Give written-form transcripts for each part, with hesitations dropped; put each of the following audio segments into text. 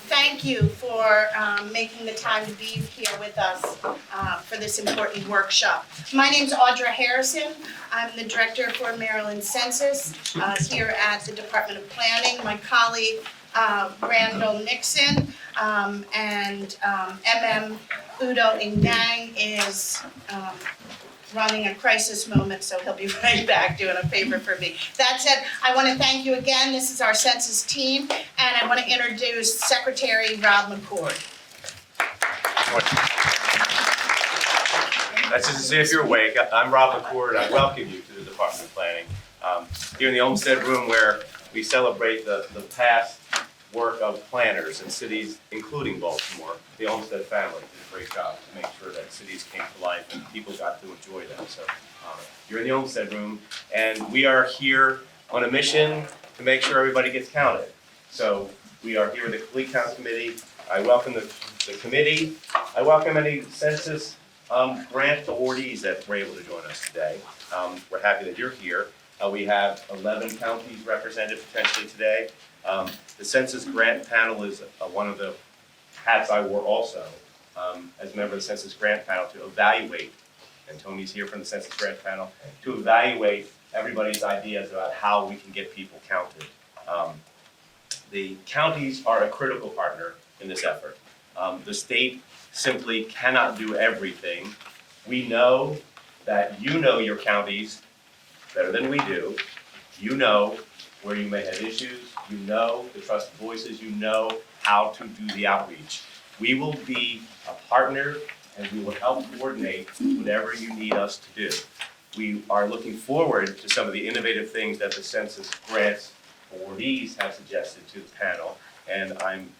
thank you for making the time to be here with us for this important workshop. My name's Audra Harrison. I'm the Director for Maryland Census here at the Department of Planning. My colleague Randall Nixon and MM Udo Ingang is running a crisis moment, so he'll be right back doing a favor for me. That said, I want to thank you again. This is our census team, and I want to introduce Secretary Rob McCord. Nice to see if you're awake. I'm Rob McCord. I welcome you to the Department of Planning. Here in the Olmsted Room, where we celebrate the past work of planners in cities, including Baltimore. The Olmsted family did a great job to make sure that cities came to life and people got to enjoy them. So you're in the Olmsted Room, and we are here on a mission to make sure everybody gets counted. So we are here with the Complete Count Committee. I welcome the committee. I welcome any census grant awardees that were able to join us today. We're happy that you're here. We have 11 counties represented potentially today. The Census Grant Panel is one of the hats I wore also as a member of the Census Grant Panel to evaluate, and Tony's here from the Census Grant Panel, to evaluate everybody's ideas about how we can get people counted. The counties are a critical partner in this effort. The state simply cannot do everything. We know that you know your counties better than we do. You know where you may have issues, you know the trusted voices, you know how to do the outreach. We will be a partner and we will help coordinate whatever you need us to do. We are looking forward to some of the innovative things that the Census Grants awardees have suggested to the panel, and I'm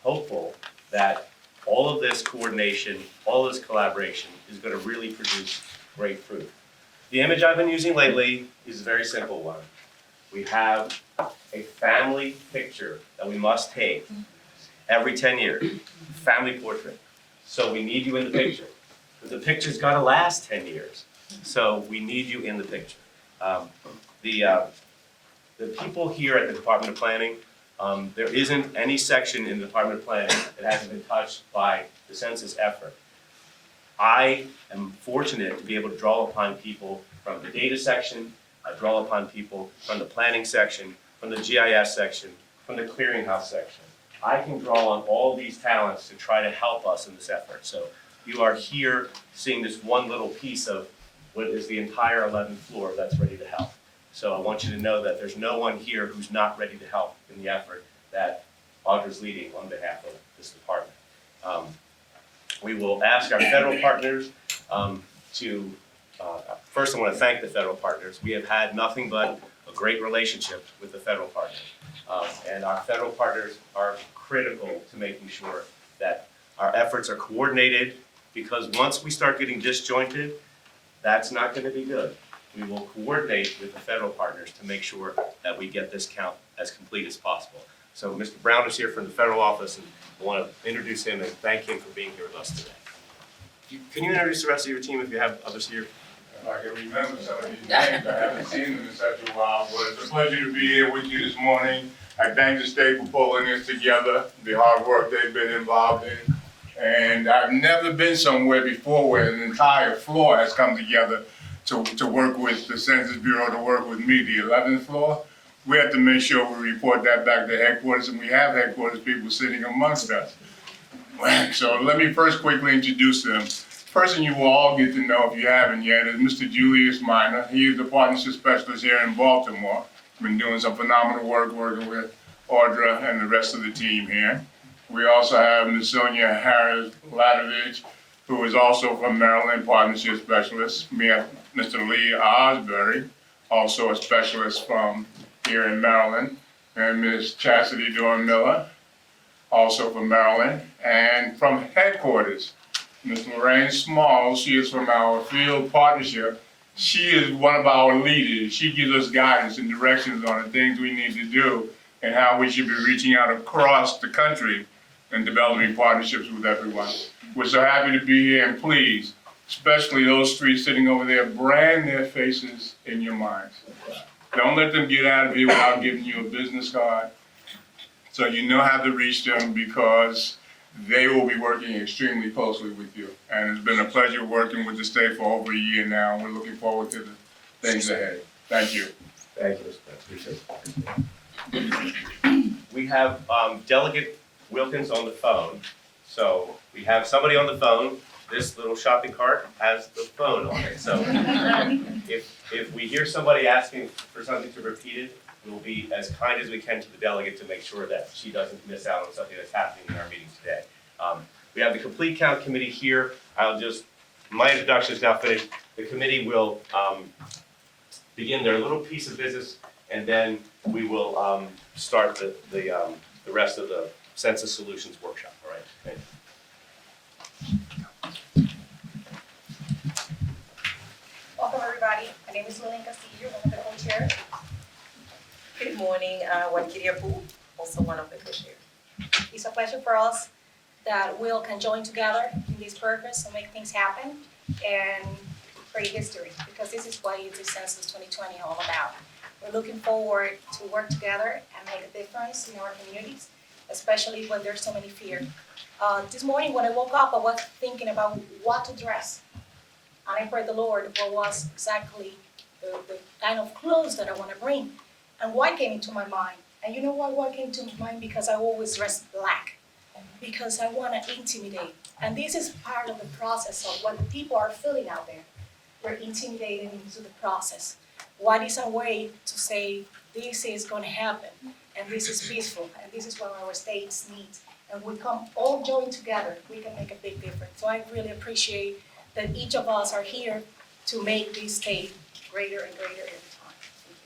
hopeful that all of this coordination, all of this collaboration is going to really produce great fruit. The image I've been using lately is a very simple one. We have a family picture that we must take every 10 years, family portrait. So we need you in the picture, because the picture's got to last 10 years. So we need you in the picture. The people here at the Department of Planning, there isn't any section in the Department of Planning that hasn't been touched by the census effort. I am fortunate to be able to draw upon people from the data section. I draw upon people from the planning section, from the GIS section, from the clearinghouse section. I can draw on all these talents to try to help us in this effort. So you are here seeing this one little piece of what is the entire 11th floor that's ready to help. So I want you to know that there's no one here who's not ready to help in the effort that Audra's leading on behalf of this department. We will ask our federal partners first I want to thank the federal partners. We have had nothing but a great relationship with the federal partners. And our federal partners are critical to making sure that our efforts are coordinated, because once we start getting disjointed, that's not going to be good. We will coordinate with the federal partners to make sure that we get this count as complete as possible. So Mr. Brown is here from the federal office, and I want to introduce him and thank him for being here with us today. Can you introduce the rest of your team if you have others here? I can remember some of these names. I haven't seen them in such a while, but it's a pleasure to be here with you this morning. I thank the state for pulling this together, the hard work they've been involved in. And I've never been somewhere before where an entire floor has come together to work with the Census Bureau, to work with me, the 11th floor. We have to make sure we report that back to headquarters, and we have headquarters people sitting amongst us. So let me first quickly introduce them. Person you will all get to know if you haven't yet is Mr. Julius Minor. He is the partnership specialist here in Baltimore. Been doing some phenomenal work working with Audra and the rest of the team here. We also have Ms. Sonia Harris-Ladovich, who is also from Maryland, partnership specialist. We have Mr. Lee Osbury, also a specialist from here in Maryland, and Ms. Chastity Dorn-Miller, also from Maryland. And from headquarters, Ms. Lorraine Small, she is from our field partnership. She is one of our leaders. She gives us guidance and directions on the things we need to do and how we should be reaching out across the country and developing partnerships with everyone. We're so happy to be here, and please, especially those three sitting over there, brand their faces in your minds. Don't let them get out of here without giving you a business card. So you know how to reach them because they will be working extremely closely with you. And it's been a pleasure working with the state for over a year now. We're looking forward to the things ahead. Thank you. Thank you, Mr. Pence. Appreciate it. We have Delegate Wilkins on the phone. So we have somebody on the phone. This little shopping cart has the phone on it. So if we hear somebody asking for something to repeat it, we'll be as kind as we can to the delegate to make sure that she doesn't miss out on something that's happening in our meeting today. We have the complete count committee here. My introduction is now finished. The committee will begin their little piece of business, and then we will start the rest of the Census Solutions workshop. All right. Thank you. Welcome, everybody. My name is Lillian Castillo, one of the co-chairs. Good morning, Walkiria Poo, also one of the co-chairs. It's a pleasure for us that we all can join together in this purpose and make things happen and create history, because this is what the Census 2020 all about. We're looking forward to work together and make a difference in our communities, especially when there's so many fear. This morning when I woke up, I was thinking about what to dress. And I prayed the Lord what was exactly the kind of clothes that I want to bring. And what came into my mind? And you know what came to my mind? Because I always dress black. Because I want to intimidate. And this is part of the process of what the people are feeling out there. We're intimidated into the process. What is a way to say this is going to happen, and this is peaceful, and this is what our states need. And we come all join together, we can make a big difference. So I really appreciate that each of us are here to make this state greater and greater every time. Thank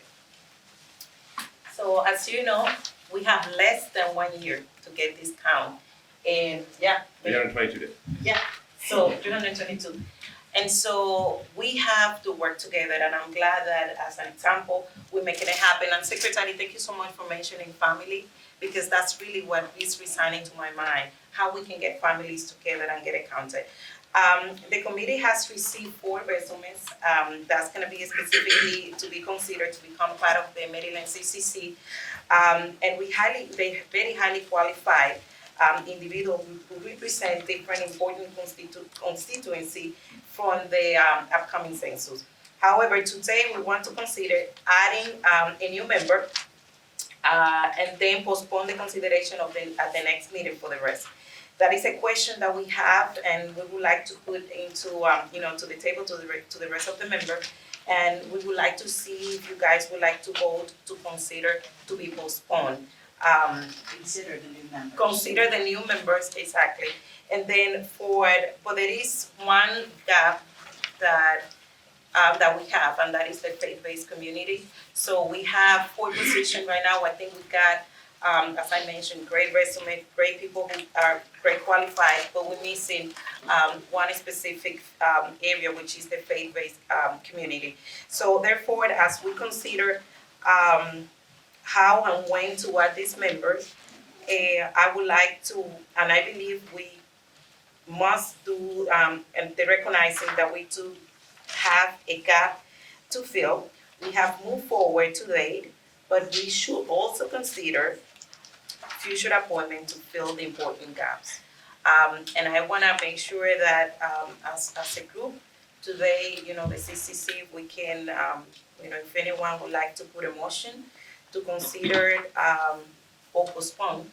you. So as you know, we have less than 1 year to get this count. And 322 days. so 322. And so we have to work together, and I'm glad that as an example, we're making it happen. And Secretary, thank you so much for mentioning family, because that's really what is resigning to my mind, how we can get families together and get it counted. The committee has received 4 resumes. That's going to be specifically to be considered to become part of the Maryland CCC. And they're very highly qualified individuals who represent different important constituency from the upcoming census. However, today we want to consider adding a new member and then postpone the consideration of at the next meeting for the rest. That is a question that we have, and we would like to put into, to the table to the rest of the members. And we would like to see if you guys would like to vote to consider to be postponed. Consider the new members. Consider the new members, exactly. And then but there is one gap that we have, and that is the faith-based community. So we have 4 positions right now. I think we've got, as I mentioned, great resume, great people who are great qualified, but we're missing one specific area, which is the faith-based community. So therefore, as we consider how and when to add these members, I would like to, and I believe we must do, and they're recognizing that we do have a gap to fill. We have moved forward to date, but we should also consider future appointment to fill the important gaps. And I want to make sure that as a group today, the CCC, we can, if anyone would like to put a motion to consider or postpone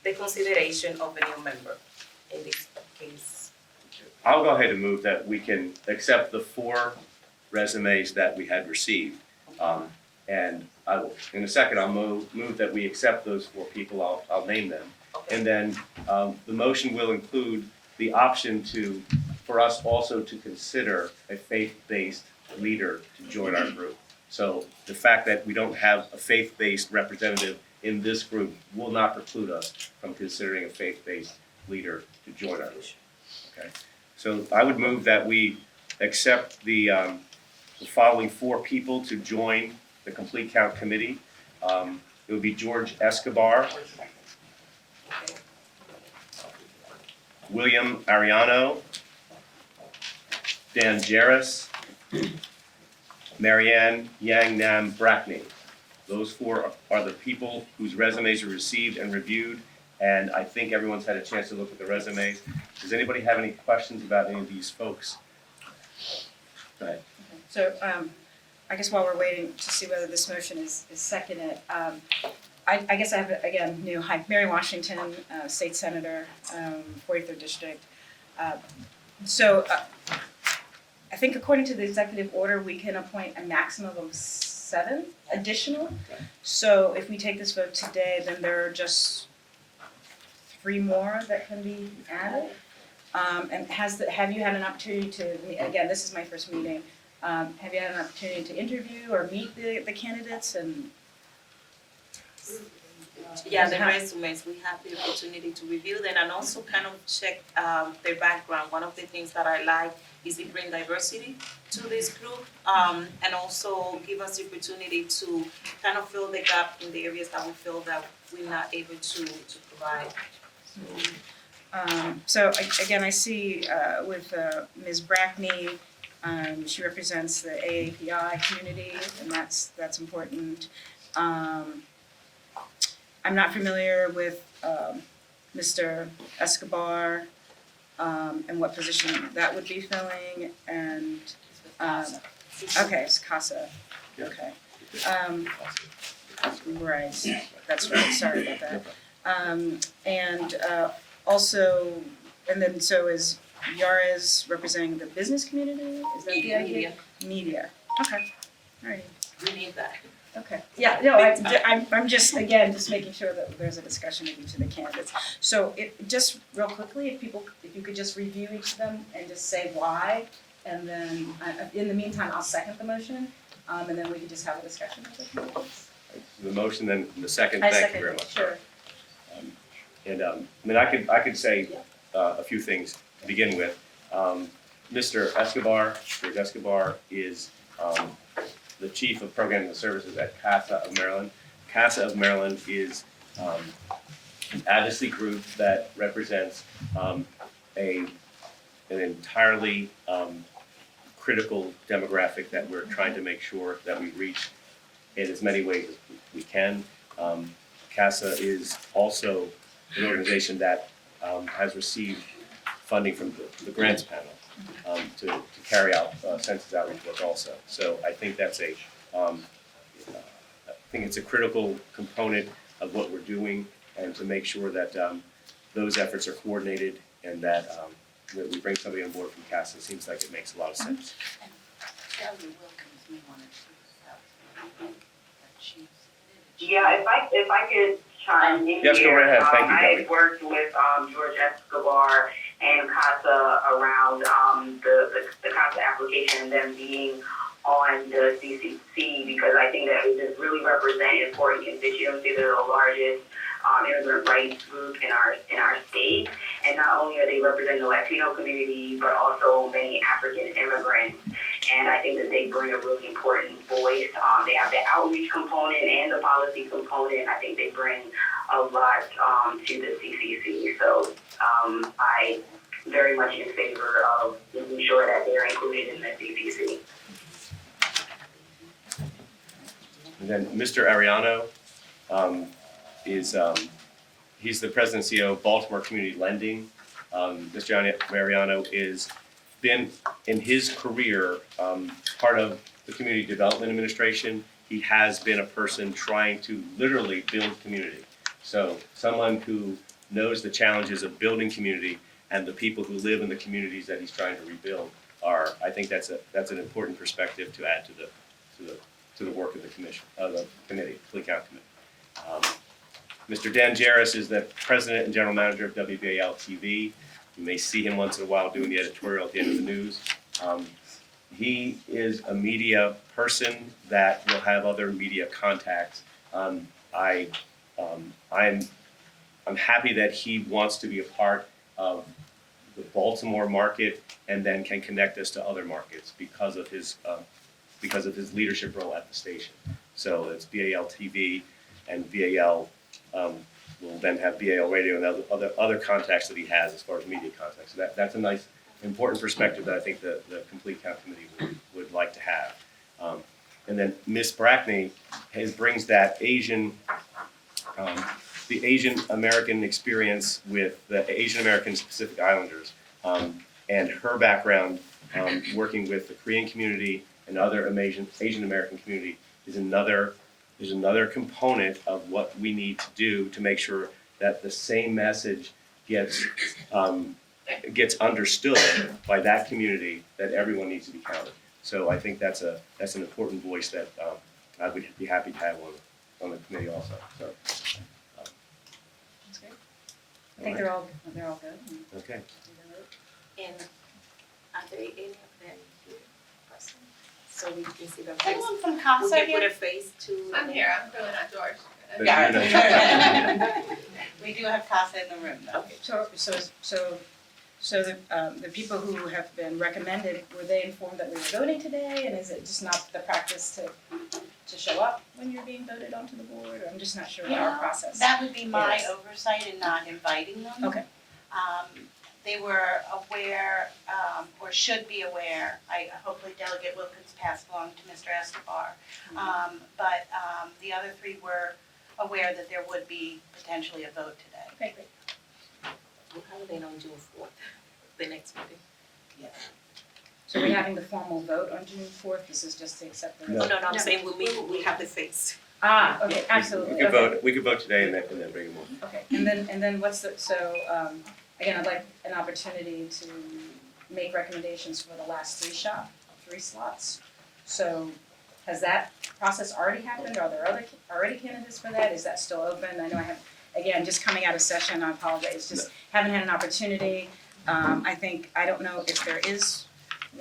the consideration of a new member in this case. I'll go ahead and move that we can accept the 4 resumes that we had received. And I will, in a second, I'll move that we accept those 4 people. I'll name them. Okay. And then the motion will include the option for us also to consider a faith-based leader to join our group. So the fact that we don't have a faith-based representative in this group will not preclude us from considering a faith-based leader to join our group. Okay. So I would move that we accept the following 4 people to join the Complete Count Committee. It would be George Escobar, William Ariano, Dan Jarris, Marianne Yang Nam Brackney. Those four are the people whose resumes are received and reviewed, and I think everyone's had a chance to look at the resumes. Does anybody have any questions about any of these folks? Go ahead. So, I guess while we're waiting to see whether this motion is seconded, I guess I have, again, hi, Mary Washington, State Senator, 43rd District. So, I think according to the executive order, we can appoint a maximum of 7 additional. So if we take this vote today, then there are just 3 more that can be added. And have you had an opportunity to, again, this is my first meeting, have you had an opportunity to interview or meet the candidates and? Yeah, the resumes, we have the opportunity to review them and also kind of check their background. One of the things that I like is it bring diversity to this group and also give us the opportunity to kind of fill the gap in the areas that we feel that we're not able to provide. So again, I see with Ms. Brackney, she represents the AAPI community, and that's important. I'm not familiar with Mr. Escobar and what position that would be filling, and okay, it's CASA. Okay, right. That's right. Sorry about that. And also, and then so is Yares representing the business community? Is that the idea? Media. Okay. All right. We need that. Okay. Yeah. No. I'm just just making sure that there's a discussion of each of the candidates. So just real quickly, if you could just review each of them and just say why, and then in the meantime, I'll second the motion, and then we can just have a discussion of the candidates. The motion, then the second, I thank second you very it, much. sure. And I mean, I could say a few things to begin with. Mr. Escobar is the Chief of Programs and Services at CASA of Maryland. CASA of Maryland is an advocacy group that represents an entirely critical demographic that we're trying to make sure that we reach in as many ways as we can. CASA is also an organization that has received funding from the grants panel to carry out census outreach work also. So I think that's I think it's a critical component of what we're doing, and to make sure that those efforts are coordinated and that we bring somebody on board from CASA seems like it makes a lot of sense. Yeah, if I could chime in here. Yes, go right ahead. Thank you, I Debbie. worked with George Escobar and CASA around the CASA application and them being on the CCC, because I think that it just really represents important constituency. They're the largest immigrant rights group in our state, and not only are they representing the Latino community, but also many African immigrants. And I think that they bring a really important voice. They have the outreach component and the policy component. I think they bring a lot to the CCC. So I very much in favor of making sure that they're included in the CCC. And then Mr. Ariano is he's the president and CEO of Baltimore Community Lending. Mr. Ariano is been in his career part of the Community Development Administration. He has been a person trying to literally build community. So someone who knows the challenges of building community and the people who live in the communities that he's trying to rebuild are, I think that's an important perspective to add to the work of the commission, the committee, Lee County Committee. Mr. Dan Jarris is the president and general manager of WBAL TV. You may see him once in a while doing the editorial at the end of the news. He is a media person that will have other media contacts. I'm happy that he wants to be a part of the Baltimore market and then can connect us to other markets because of his leadership role at the station. So it's BAL TV, and BAL will then have BAL Radio and other contacts that he has as far as media contacts. So that's a nice, important perspective that I think the complete count committee would like to have. And then Miss Brackney brings that the Asian American experience with the Asian American Pacific Islanders, and her background working with the Korean community and other Asian American community is another component of what we need to do to make sure that the same message gets understood by that community, that everyone needs to be counted. So I think that's an important voice that I would be happy to have on the committee also. So. That's great. I think they're all good. Okay. And are there any of them here present? So we can see their face. Anyone from We CASA can put here? a face to. I'm here, I'm really not George. But, Yeah. We do have CASA in the room though. So the people who have been recommended, were they informed that we were voting today? And is it just not the practice to show up when you're being voted onto the board? I'm just not sure what our process. That would be my Yes. oversight in not inviting them. Okay. They were aware, or should be aware, hopefully Delegate Wilkins passed along to Mr. Escobar. But the other three were aware that there would be potentially a vote today. Okay, great. We'll have it on June 4th, the next meeting. So we're having the formal vote on June 4th? This is just to accept the. No. No, I'm saying we have the face. Ah, okay, absolutely. We could Okay. vote. We could vote today and then bring them on. Okay, and then what's again, I'd like an opportunity to make recommendations for the last three slots. So has that process already happened? Are there already candidates for that? Is that still open? I know I have, again, just coming out of session, I apologize, just haven't had an opportunity. I don't know if there is,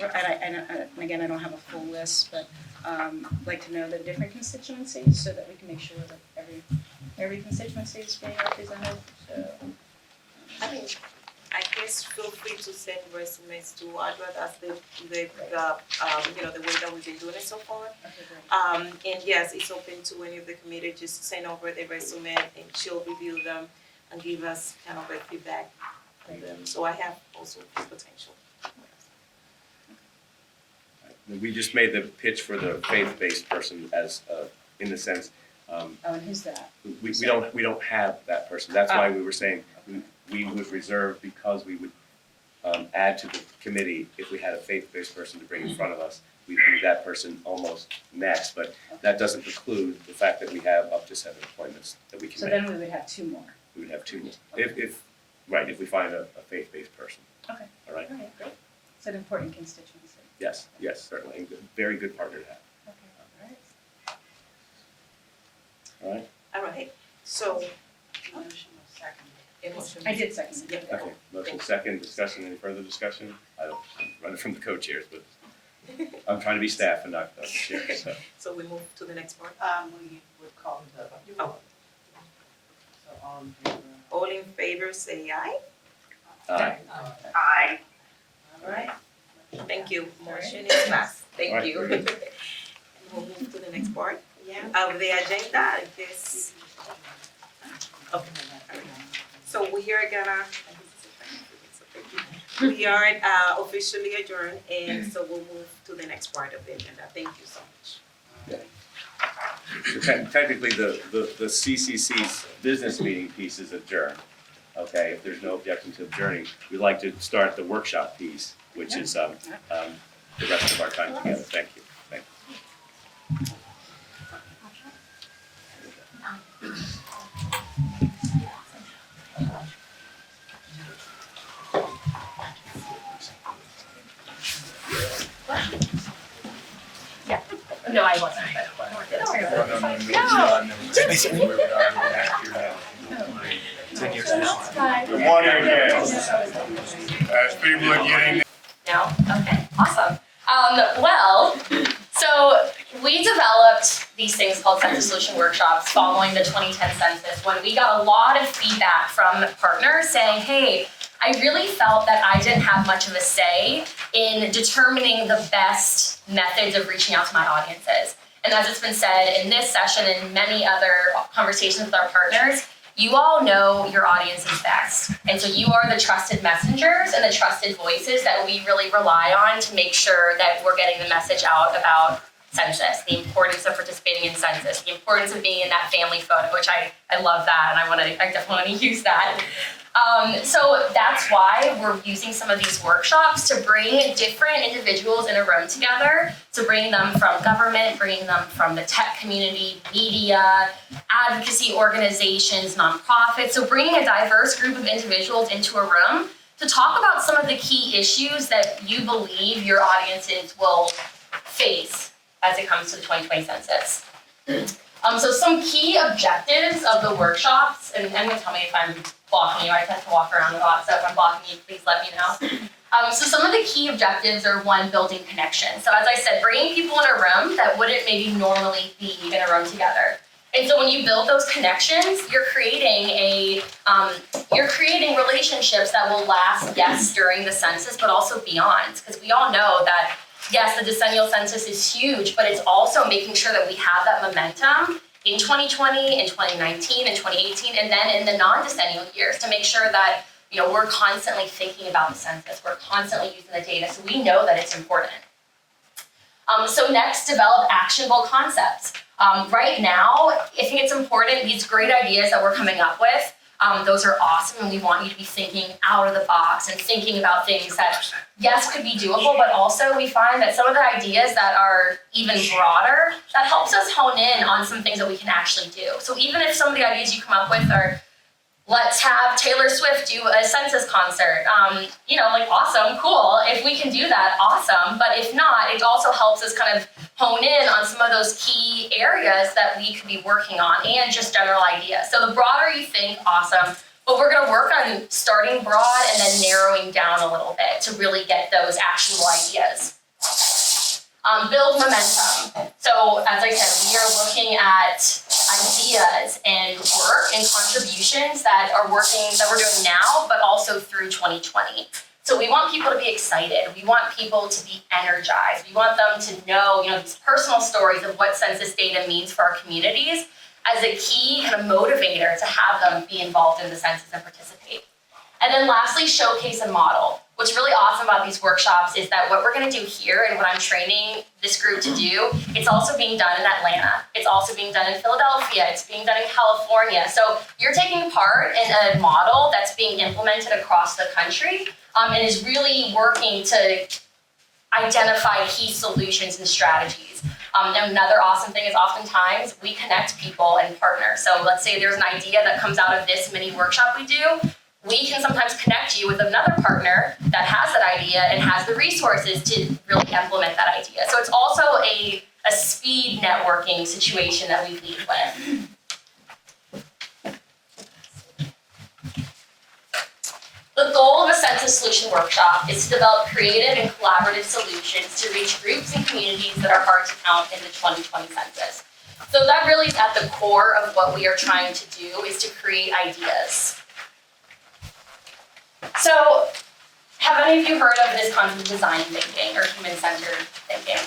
and again, I don't have a full list, but like to know the different constituencies so that we can make sure that every constituency is being represented, so. I mean, I guess feel free to send resumes to Audra, that's the way that we've been doing it so far. Okay, great. And yes, it's open to any of the committee, just send over the resume and she'll review them and give us kind of a feedback on them. So I have also potential. We just made the pitch for the faith-based person as, in the sense, Oh, and who's that? we don't have that person. That's why we were saying we would reserve, because we would add to the committee if we had a faith-based person to bring in front of us. We'd do that person almost next, but that doesn't preclude the fact that we have up to 7 appointments that we can So make. then we would have 2 more. We would have 2 more, if we find a faith-based person. Okay. All right? All right, great. It's an important constituency. Yes, certainly, and very good partner to have. Okay, All right? All right, so. Motion was seconded. Emotion. I did second it. Yeah. Okay, motion second, discussion, any further discussion? I don't run from the co-chairs, but I'm trying to be staff and not chair, so. So we move to the next part. We would call the vote. Oh. So all in favor? All in favor, say aye. Aye. Aye. All right. Thank you. Motion is passed. Thank Alright, you. very good. We'll move to the next part Yeah. of the agenda, I guess. Okay. So we are gonna, we are officially adjourned, and so we'll move to the next part of the agenda. Thank you so much. So technically, the CCC's business meeting piece is adjourned. Okay, if there's no objection to adjourning, we'd like to start the workshop piece, which is the rest of our time together. Thank you. Thank you. No, I wasn't. Good morning again. As people are getting No? Okay, awesome. So we developed these things called census solution workshops following the 2010 census, when we got a lot of feedback from partners saying, hey, I really felt that I didn't have much of a say in determining the best methods of reaching out to my audiences. And as it's been said in this session and many other conversations with our partners, you all know your audiences best. And so you are the trusted messengers and the trusted voices that we really rely on to make sure that we're getting the message out about census, the importance of participating in census, the importance of being in that family photo, which I love that, and I definitely want to use that. So that's why we're using some of these workshops to bring different individuals in a room together. So bringing them from government, bringing them from the tech community, media, advocacy organizations, nonprofits. So bringing a diverse group of individuals into a room to talk about some of the key issues that you believe your audiences will face as it comes to the 2020 census. So some key objectives of the workshops, and I'm gonna tell me if I'm blocking you, I tend to walk around a lot, so if I'm blocking you, please let me know. So some of the key objectives are, one, building connection. So as I said, bringing people in a room that wouldn't maybe normally be in a room together. And so when you build those connections, you're creating relationships that will last, yes, during the census, but also beyond. Because we all know that, yes, the decennial census is huge, but it's also making sure that we have that momentum in 2020, in 2019, in 2018, and then in the non-decennial years to make sure that, you know, we're constantly thinking about the census, we're constantly using the data, so we know that it's important. So next, develop actionable concepts. Right now, I think it's important, these great ideas that we're coming up with, those are awesome, and we want you to be thinking out of the box and thinking about things that, yes, could be doable, but also we find that some of the ideas that are even broader, that helps us hone in on some things that we can actually do. So even if some of the ideas you come up with are, let's have Taylor Swift do a census concert, you know, like, awesome, cool. If we can do that, awesome. But if not, it also helps us kind of hone in on some of those key areas that we could be working on and just general ideas. So the broader you think, awesome. But we're going to work on starting broad and then narrowing down a little bit to really get those actionable ideas. Build momentum. So as I said, we are looking at ideas and work and contributions that are working, that we're doing now, but also through 2020. So we want people to be excited. We want people to be energized. We want them to know, you know, these personal stories of what census data means for our communities as a key kind of motivator to have them be involved in the census and participate. And then lastly, showcase and model. What's really awesome about these workshops is that what we're going to do here and what I'm training this group to do, it's also being done in Atlanta. It's also being done in Philadelphia. It's being done in California. So you're taking part in a model that's being implemented across the country and is really working to identify key solutions and strategies. Another awesome thing is oftentimes we connect people and partners. So let's say there's an idea that comes out of this mini workshop we do. We can sometimes connect you with another partner that has that idea and has the resources to really implement that idea. So it's also a speed networking situation that we lead with. The goal of a census solution workshop is to develop creative and collaborative solutions to reach groups and communities that are hard to count in the 2020 census. So that really is at the core of what we are trying to do, is to create ideas. So, have any of you heard of this concept of design thinking or human-centered thinking?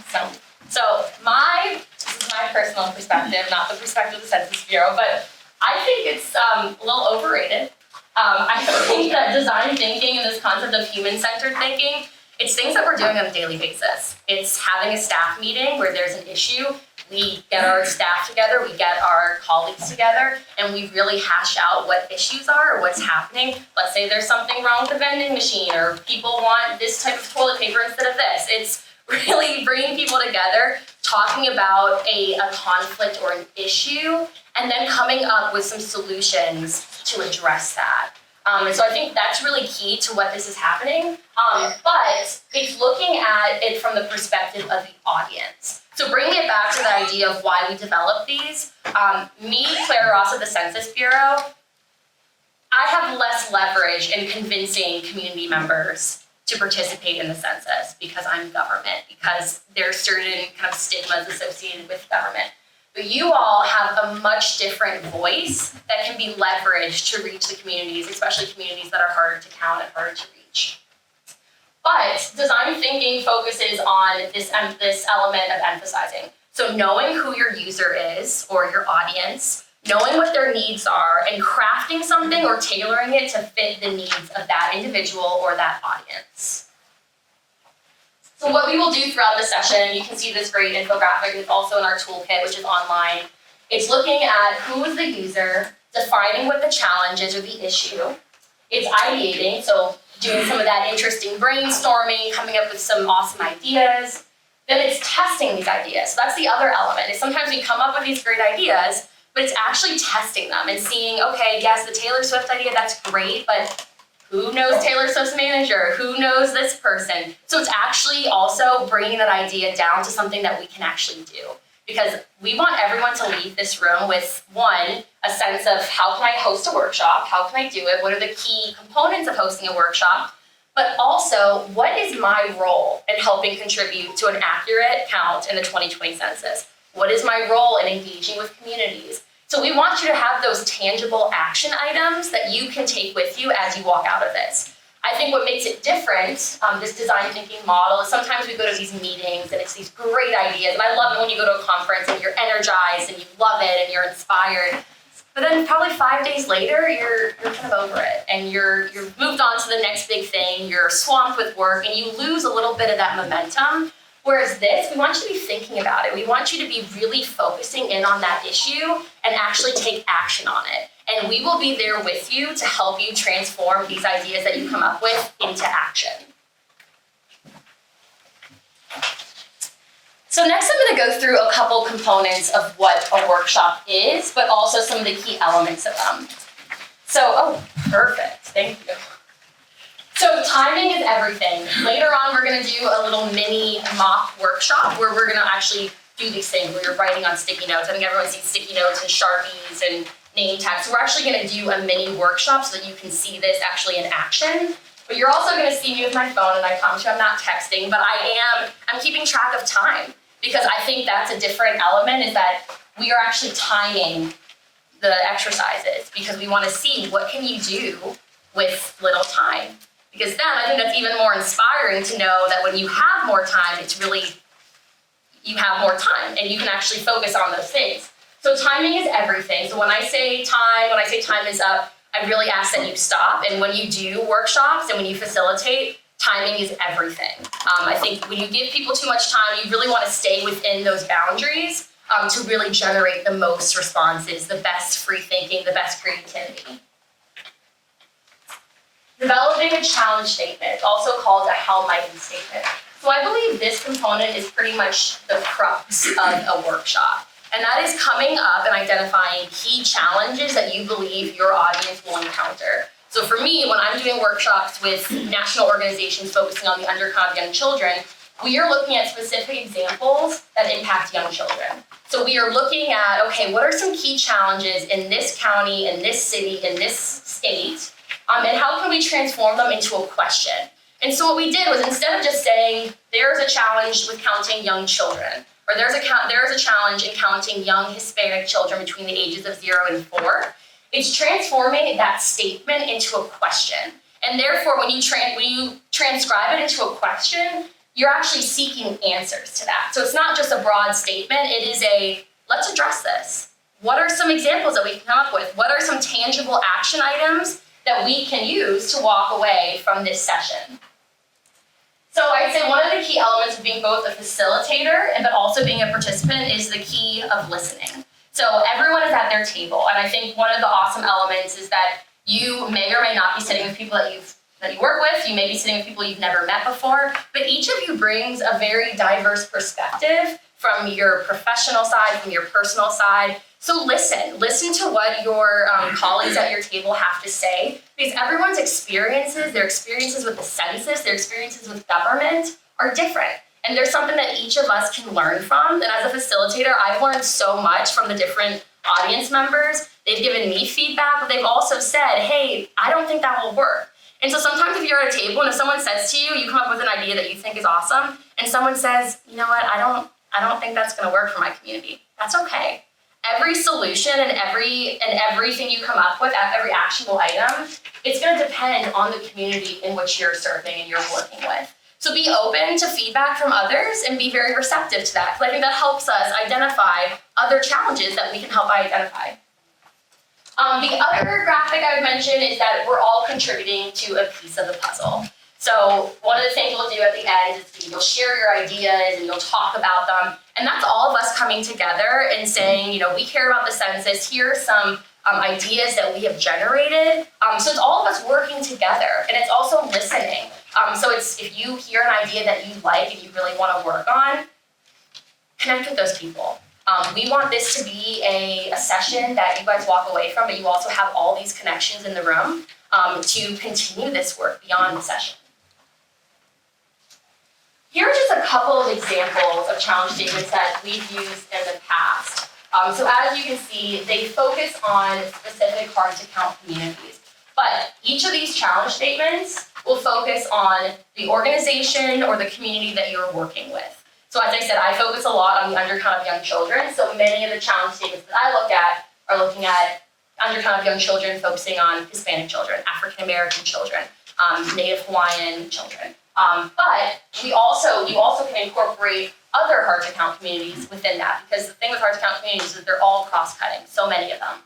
So this is my personal perspective, not the perspective of the Census Bureau, but I think it's a little overrated. I think that design thinking and this concept of human-centered thinking, it's things that we're doing on a daily basis. It's having a staff meeting where there's an issue. We get our staff together, we get our colleagues together, and we really hash out what issues are or what's happening. Let's say there's something wrong with the vending machine, or people want this type of toilet paper instead of this. It's really bringing people together, talking about a conflict or an issue, and then coming up with some solutions to address that. And so I think that's really key to what this is happening, but it's looking at it from the perspective of the audience. So bringing it back to the idea of why we developed these, me, Clara Ross of the Census Bureau, I have less leverage in convincing community members to participate in the census because I'm government, because there's certain kind of stigmas associated with government. But you all have a much different voice that can be leveraged to reach the communities, especially communities that are harder to count and harder to reach. But design thinking focuses on this element of emphasizing. So knowing who your user is or your audience, knowing what their needs are, and crafting something or tailoring it to fit the needs of that individual or that audience. So what we will do throughout the session, you can see this great infographic, it's also in our toolkit, which is online. It's looking at who is the user, defining what the challenge is or the issue. It's ideating, so doing some of that interesting brainstorming, coming up with some awesome ideas. Then it's testing these ideas. So that's the other element, is sometimes we come up with these great ideas, but it's actually testing them and seeing, okay, yes, the Taylor Swift idea, that's great, but who knows Taylor Swift's manager? Who knows this person? So it's actually also bringing that idea down to something that we can actually do. Because we want everyone to leave this room with, one, a sense of how can I host a workshop? How can I do it? What are the key components of hosting a workshop? But also, what is my role in helping contribute to an accurate count in the 2020 census? What is my role in engaging with communities? So we want you to have those tangible action items that you can take with you as you walk out of this. I think what makes it different, this design thinking model, is sometimes we go to these meetings and it's these great ideas, and I love it when you go to a conference and you're energized and you love it and you're inspired. But then probably 5 days later, you're kind of over it, and you've moved on to the next big thing, you're swamped with work, and you lose a little bit of that momentum. Whereas this, we want you to be thinking about it. We want you to be really focusing in on that issue and actually take action on it. And we will be there with you to help you transform these ideas that you come up with into action. So next I'm going to go through a couple components of what a workshop is, but also some of the key elements of them. So, perfect, thank you. So timing is everything. Later on, we're going to do a little mini mock workshop where we're going to actually do these things where you're writing on sticky notes. I think everyone sees sticky notes and Sharpies and name tags. So we're actually going to do a mini workshop so that you can see this actually in action. But you're also going to see me with my phone, and I promise you I'm not texting, but I'm keeping track of time, because I think that's a different element, is that we are actually timing the exercises, because we want to see what can you do with little time. Because then I think that's even more inspiring to know that when you have more time, it's really, you have more time and you can actually focus on those things. So timing is everything. So when I say time is up, I really ask that you stop. And when you do workshops and when you facilitate, timing is everything. I think when you give people too much time, you really want to stay within those boundaries to really generate the most responses, the best free thinking, the best creativity. Developing a challenge statement, also called a how might we statement. So I believe this component is pretty much the crux of a workshop. And that is coming up and identifying key challenges that you believe your audience will encounter. So for me, when I'm doing workshops with national organizations focusing on the undercount of young children, we are looking at specific examples that impact young children. So we are looking at, okay, what are some key challenges in this county, in this city, in this state, and how can we transform them into a question? And so what we did was, instead of just saying, there's a challenge with counting young children, or there's a challenge in counting young Hispanic children between the ages of 0 and 4, it's transforming that statement into a question. And therefore, when you transcribe it into a question, you're actually seeking answers to that. So it's not just a broad statement, it is a, let's address this. What are some examples that we can come up with? What are some tangible action items that we can use to walk away from this session? So I'd say one of the key elements of being both a facilitator but also being a participant is the key of listening. So everyone is at their table, and I think one of the awesome elements is that you may or may not be sitting with people that you work with, you may be sitting with people you've never met before, but each of you brings a very diverse perspective from your professional side, from your personal side. So listen to what your colleagues at your table have to say, because everyone's experiences, their experiences with the census, their experiences with government are different. And there's something that each of us can learn from. And as a facilitator, I've learned so much from the different audience members. They've given me feedback, but they've also said, hey, I don't think that will work. And so sometimes if you're at a table and if someone says to you, you come up with an idea that you think is awesome, and someone says, you know what, I don't think that's gonna work for my community. That's okay. Every solution and everything you come up with, every actionable item, it's going to depend on the community in which you're serving and you're working with. So be open to feedback from others and be very receptive to that, because I think that helps us identify other challenges that we can help identify. The other graphic I would mention is that we're all contributing to a piece of the puzzle. So one of the things we'll do at the end is you'll share your ideas and you'll talk about them. And that's all of us coming together and saying, we care about the census. Here are some ideas that we have generated. So it's all of us working together, and it's also listening. So it's if you hear an idea that you like and you really want to work on, connect with those people. We want this to be a session that you guys walk away from, but you also have all these connections in the room to continue this work beyond the session. Here are just a couple of examples of challenge statements that we've used in the past. So as you can see, they focus on specific hard-to-count communities. But each of these challenge statements will focus on the organization or the community that you're working with. So as I said, I focus a lot on the undercount of young children. So many of the challenge statements that I look at are looking at undercount of young children, focusing on Hispanic children, African American children, Native Hawaiian children. But you also can incorporate other hard-to-count communities within that, because the thing with hard-to-count communities is that they're all cross-cutting, so many of them.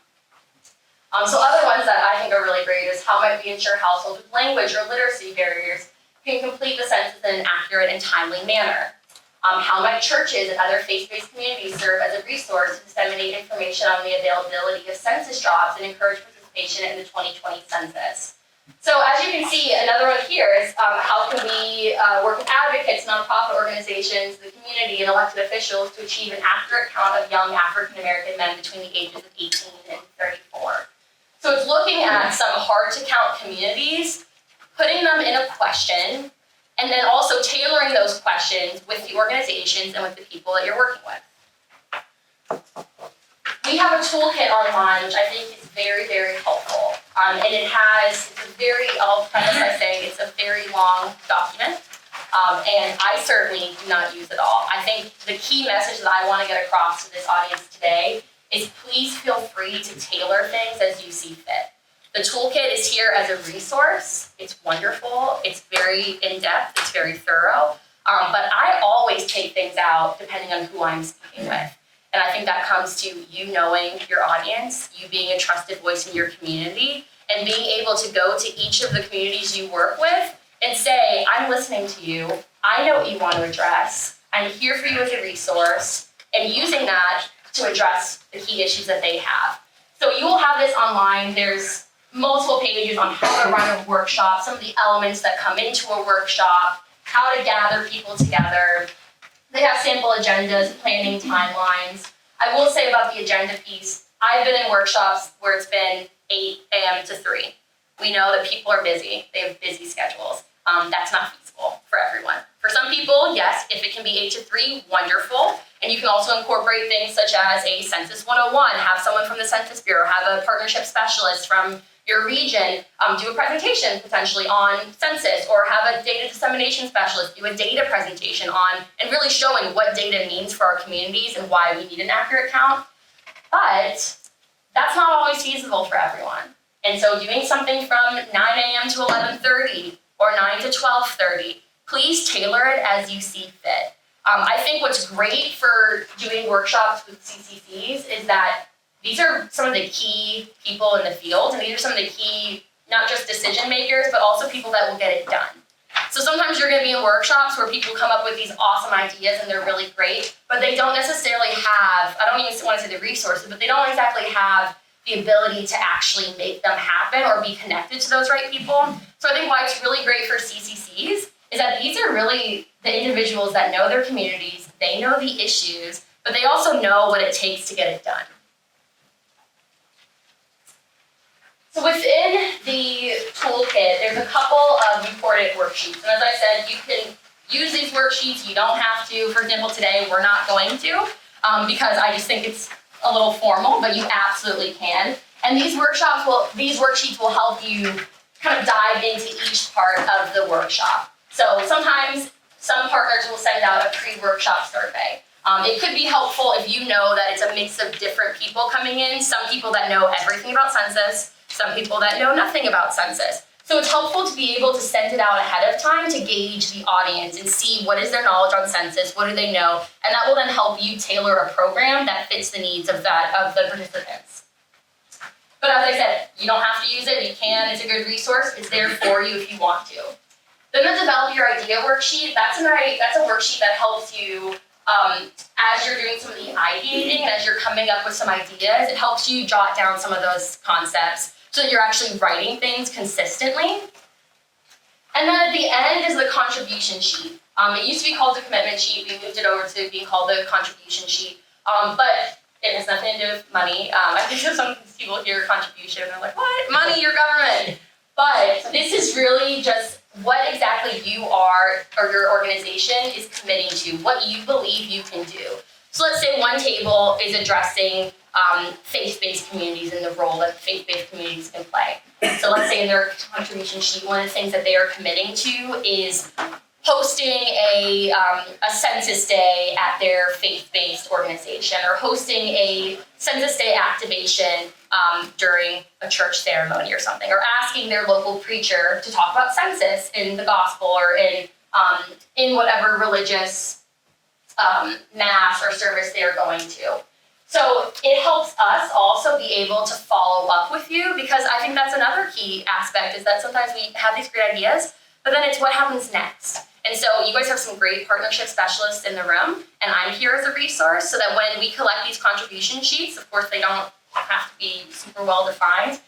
So other ones that I think are really great is how might we ensure households with language or literacy barriers can complete the census in an accurate and timely manner. How might churches and other faith-based communities serve as a resource to disseminate information on the availability of census jobs and encourage participation in the 2020 census? So as you can see, another one here is how can we work with advocates, nonprofit organizations, the community, and elected officials to achieve an accurate count of young African American men between the ages of 18 and 34. So it's looking at some hard-to-count communities, putting them in a question, and then also tailoring those questions with the organizations and with the people that you're working with. We have a toolkit online, which I think is very, very helpful. And I'll preface by saying it's a very long document. And I certainly do not use it all. I think the key message that I want to get across to this audience today is please feel free to tailor things as you see fit. The toolkit is here as a resource. It's wonderful. It's very in-depth. It's very thorough. But I always take things out depending on who I'm speaking with. And I think that comes to you knowing your audience, you being a trusted voice in your community, and being able to go to each of the communities you work with and say, I'm listening to you. I know what you want to address. I'm here for you as a resource, and using that to address the key issues that they have. So you will have this online. There's multiple pages on how to run a workshop, some of the elements that come into a workshop, how to gather people together. They have sample agendas, planning timelines. I will say about the agenda piece, I've been in workshops where it's been 8 a.m. to 3. We know that people are busy. They have busy schedules. That's not feasible for everyone. For some people, yes, if it can be 8 to 3, wonderful. And you can also incorporate things such as a Census 101, have someone from the Census Bureau, have a partnership specialist from your region do a presentation potentially on census, or have a data dissemination specialist do a data presentation on and really showing what data means for our communities and why we need an accurate count. But that's not always feasible for everyone. And so doing something from 9 a.m. to 11:30 or 9 to 12:30, please tailor it as you see fit. I think what's great for doing workshops with CCCs is that these are some of the key people in the field, and these are some of the key, not just decision makers, but also people that will get it done. So sometimes you're going to be in workshops where people come up with these awesome ideas and they're really great, but they don't necessarily have, I don't even want to say the resources, but they don't exactly have the ability to actually make them happen or be connected to those right people. So I think why it's really great for CCCs is that these are really the individuals that know their communities, they know the issues, but they also know what it takes to get it done. So within the toolkit, there's a couple of important worksheets. And as I said, you can use these worksheets, you don't have to. For example, today we're not going to, because I just think it's a little formal, but you absolutely can. And these worksheets will help you kind of dive into each part of the workshop. So sometimes some partners will send out a pre-workshop survey. It could be helpful if you know that it's a mix of different people coming in, some people that know everything about census, some people that know nothing about census. So it's helpful to be able to send it out ahead of time to gauge the audience and see what is their knowledge on census, what do they know, and that will then help you tailor a program that fits the needs of the participants. But as I said, you don't have to use it, you can, it's a good resource, it's there for you if you want to. Then the develop your idea worksheet, that's a worksheet that helps you, as you're doing some of the ideating, and as you're coming up with some ideas, it helps you jot down some of those concepts so that you're actually writing things consistently. And then at the end is the contribution sheet. It used to be called the commitment sheet, we moved it over to being called the contribution sheet, but it has nothing to do with money. I think some people hear contribution, they're like, what? Money, your government. But this is really just what exactly you are or your organization is committing to, what you believe you can do. So let's say one table is addressing faith-based communities and the role that faith-based communities can play. So let's say in their contribution sheet, one of the things that they are committing to is hosting a census day at their faith-based organization, or hosting a census day activation during a church ceremony or something, or asking their local preacher to talk about census in the gospel or in whatever religious mass or service they are going to. So it helps us also be able to follow up with you, because I think that's another key aspect, is that sometimes we have these great ideas, but then it's what happens next. And so you guys have some great partnership specialists in the room, and I'm here as a resource so that when we collect these contribution sheets, of course they don't have to be super well defined,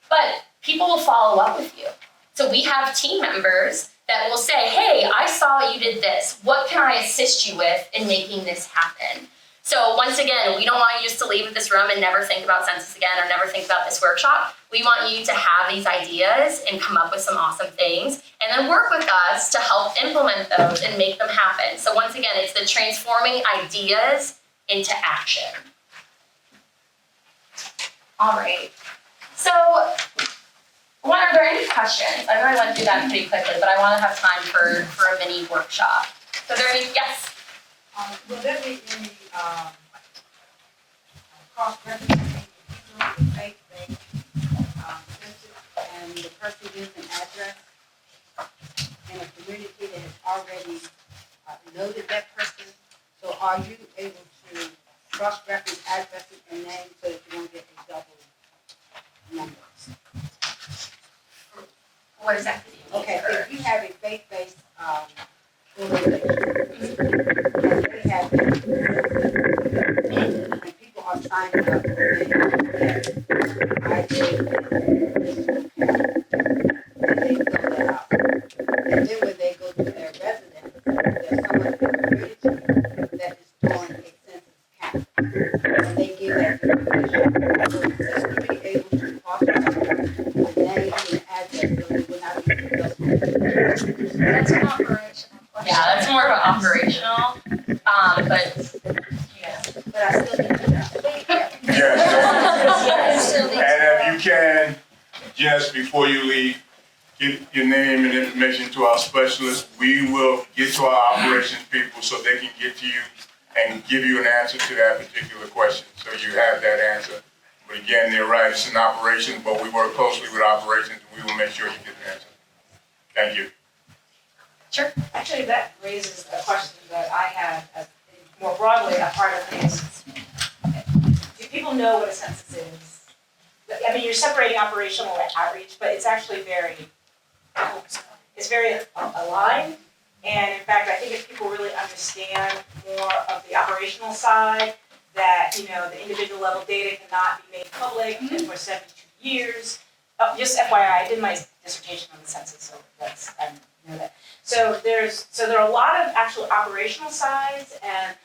but people will follow up with you. So we have team members that will say, hey, I saw you did this. What can I assist you with in making this happen? So once again, we don't want you just to leave this room and never think about census again or never think about this workshop. We want you to have these ideas and come up with some awesome things and then work with us to help implement those and make them happen. So once again, it's the transforming ideas into action. All right. So, are there any questions? I know I went through that pretty quickly, but I want to have time for a mini workshop. So are there any, yes? Will there be any cross-referencing between the faith-based census and the person gives an address in a community that has already noted that person? So are you able to cross-reference addresses and names so that you don't get a double numbers? What exactly do you mean? Okay, if you have a faith-based organization, and they have and people are signing up for things that I did this account, and they fill that out. And then when they go to their residence, there's someone in the community that is doing a census count, and they give that information. So just to be able to cross-reference the name and the address, so we will not be just That's an operational question. Yeah, that's more of an operational, but yeah. but I still need to know. Yes. And if you can, just before you leave, give your name and information to our specialists. We will get to our operations people so they can get to you and give you an answer to that particular question. So you have that answer. But again, they're right, it's an operation, but we work closely with operations, and we will make sure you get the answer. Thank you. Sure. Actually, that raises a question that I had more broadly, a part of things. Do people know what a census is? I mean, you're separating operational and outreach, but it's actually very aligned. And in fact, I think if people really understand more of the operational side, that, the individual level data cannot be made public and for 72 years. Just FYI, I did my dissertation on the census, so I know that. So there are a lot of actual operational sides and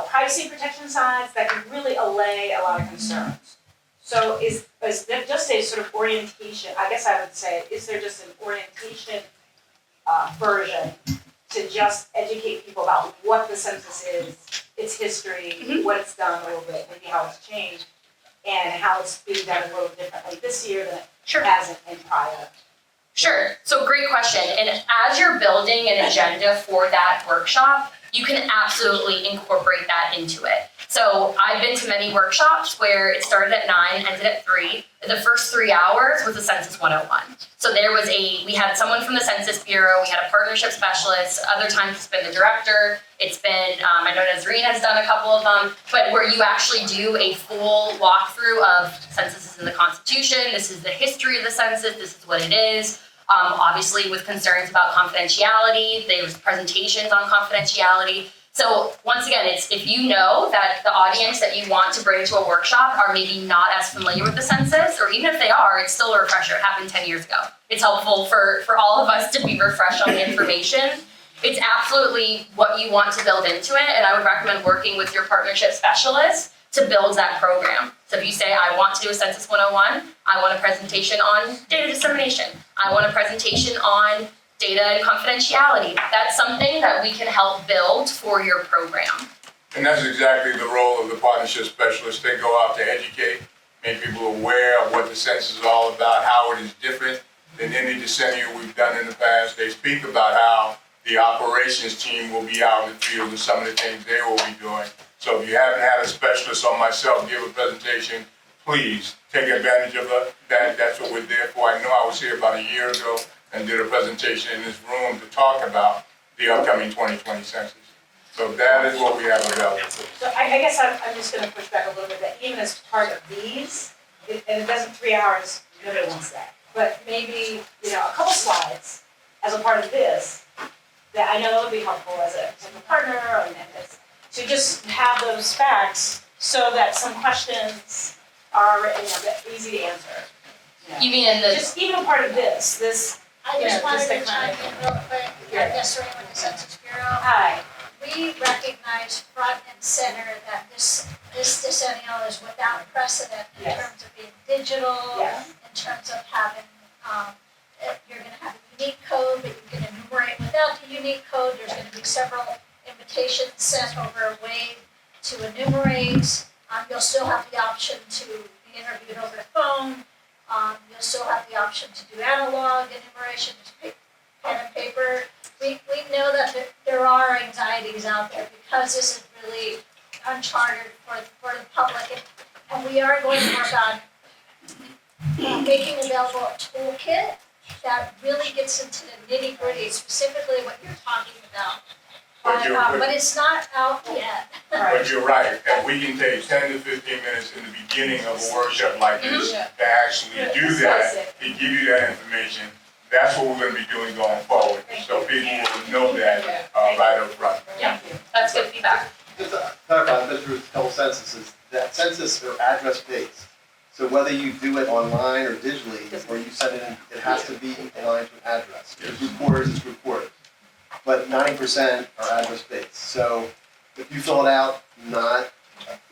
privacy protection sides that can really allay a lot of concerns. So is there just a sort of orientation, I guess I would say, is there just an orientation version to just educate people about what the census is, its history, what it's done a little bit, maybe how it's changed, and how it's being done a little differently this year than it hasn't in prior? Sure. So great question. And as you're building an agenda for that workshop, you can absolutely incorporate that into it. So I've been to many workshops where it started at 9, ended at 3. The first 3 hours was a Census 101. So we had someone from the Census Bureau, we had a partnership specialist, other times it's been the director, it's been, I know Nazreen has done a couple of them, but where you actually do a full walkthrough of census is in the Constitution, this is the history of the census, this is what it is. Obviously with concerns about confidentiality, there's presentations on confidentiality. So once again, it's if you know that the audience that you want to bring to a workshop are maybe not as familiar with the census, or even if they are, it's still a refresher. It happened 10 years ago. It's helpful for all of us to be refreshed on the information. It's absolutely what you want to build into it, and I would recommend working with your partnership specialist to build that program. So if you say, I want to do a Census 101, I want a presentation on data dissemination, I want a presentation on data and confidentiality, that's something that we can help build for your program. And that's exactly the role of the partnership specialist. They go out to educate, make people aware of what the census is all about, how it is different than any decennial we've done in the past. They speak about how the operations team will be out in the field and some of the things they will be doing. So if you haven't had a specialist or myself give a presentation, please take advantage of that. That's what we're there for. I know I was here about a year ago and did a presentation in this room to talk about the upcoming 2020 census. So that is what we have available. So I guess I'm just gonna push back a little bit, that even as part of these, and it doesn't 3 hours, nobody wants that. But maybe, a couple slides as a part of this, that I know that would be helpful as a potential partner, and this, to just have those facts so that some questions are, easy to answer. You mean in the, Just even a part of this, I Yeah, just wanted just to to chime kind in real quick, Yeah. Desiree with the Census Bureau. hi, We recognize front and center that this decennial is without precedent in Yes. terms of being digital, Yes. in terms of having, you're gonna have a unique code, but you can enumerate without the unique code. There's gonna be several invitations sent over a way to enumerate. You'll still have the option to be interviewed over the phone. You'll still have the option to do analog enumeration, just pen and paper. We know that there are anxieties out there because this is really uncharted for the public. And we are going to work on making available a toolkit that really gets into the nitty gritty, specifically what you're talking about. But it's not out yet. But you're right, and we can take 10 to 15 minutes in the beginning of a workshop like this to actually do that, to give you that information. That's what we're gonna be doing going forward, so people will know that right up front. yeah, that's good feedback. Just to clarify, Mr. Couple censuses, that census are address based. So whether you do it online or digitally, or you send it in, it has to be aligned to an address. If it's reporters, it's reporters. But 90% are address based. So if you fill it out not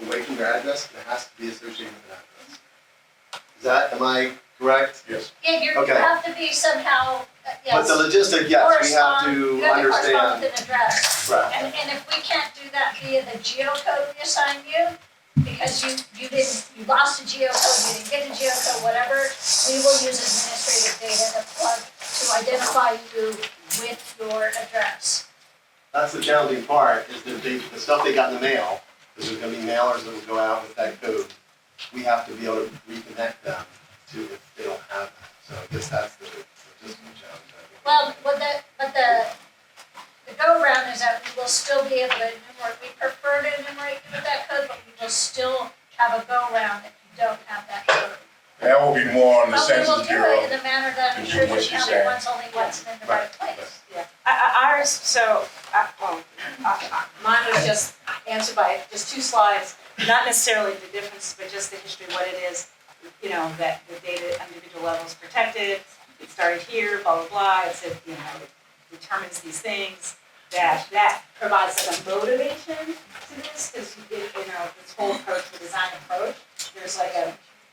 away from your address, it has to be associated with an address. Am I correct? Yes. Yeah, you Okay. have to be somehow, But yes, the logistic, yes, we have to you have to correspond understand. with an address. Right. And if we can't do that via the geocode we assign you, because you lost a geocode, you didn't get a geocode, whatever, we will use administrative data to identify you with your address. That's the challenging part, is the stuff they got in the mail, because there's gonna be mailers that will go out with that code. We have to be able to reconnect them to if they don't have that. So I guess that's the logistical challenge, I think. Well, the go-around is that we will still be able to enumerate, we prefer to enumerate you with that code, but we will still have a go-around if you don't have that code. That will be more on the But we will Census do Bureau. it in a manner that to do ensures what the she's county saying. wants only what's in the right place. yeah. Ours, so, mine was just answered by just 2 slides, not necessarily the difference, but just the history, what it is, that the data at individual level is protected, it started here, blah, blah, blah, it said, it determines these things, that provides like a motivation to this, because, this whole approach, the design approach,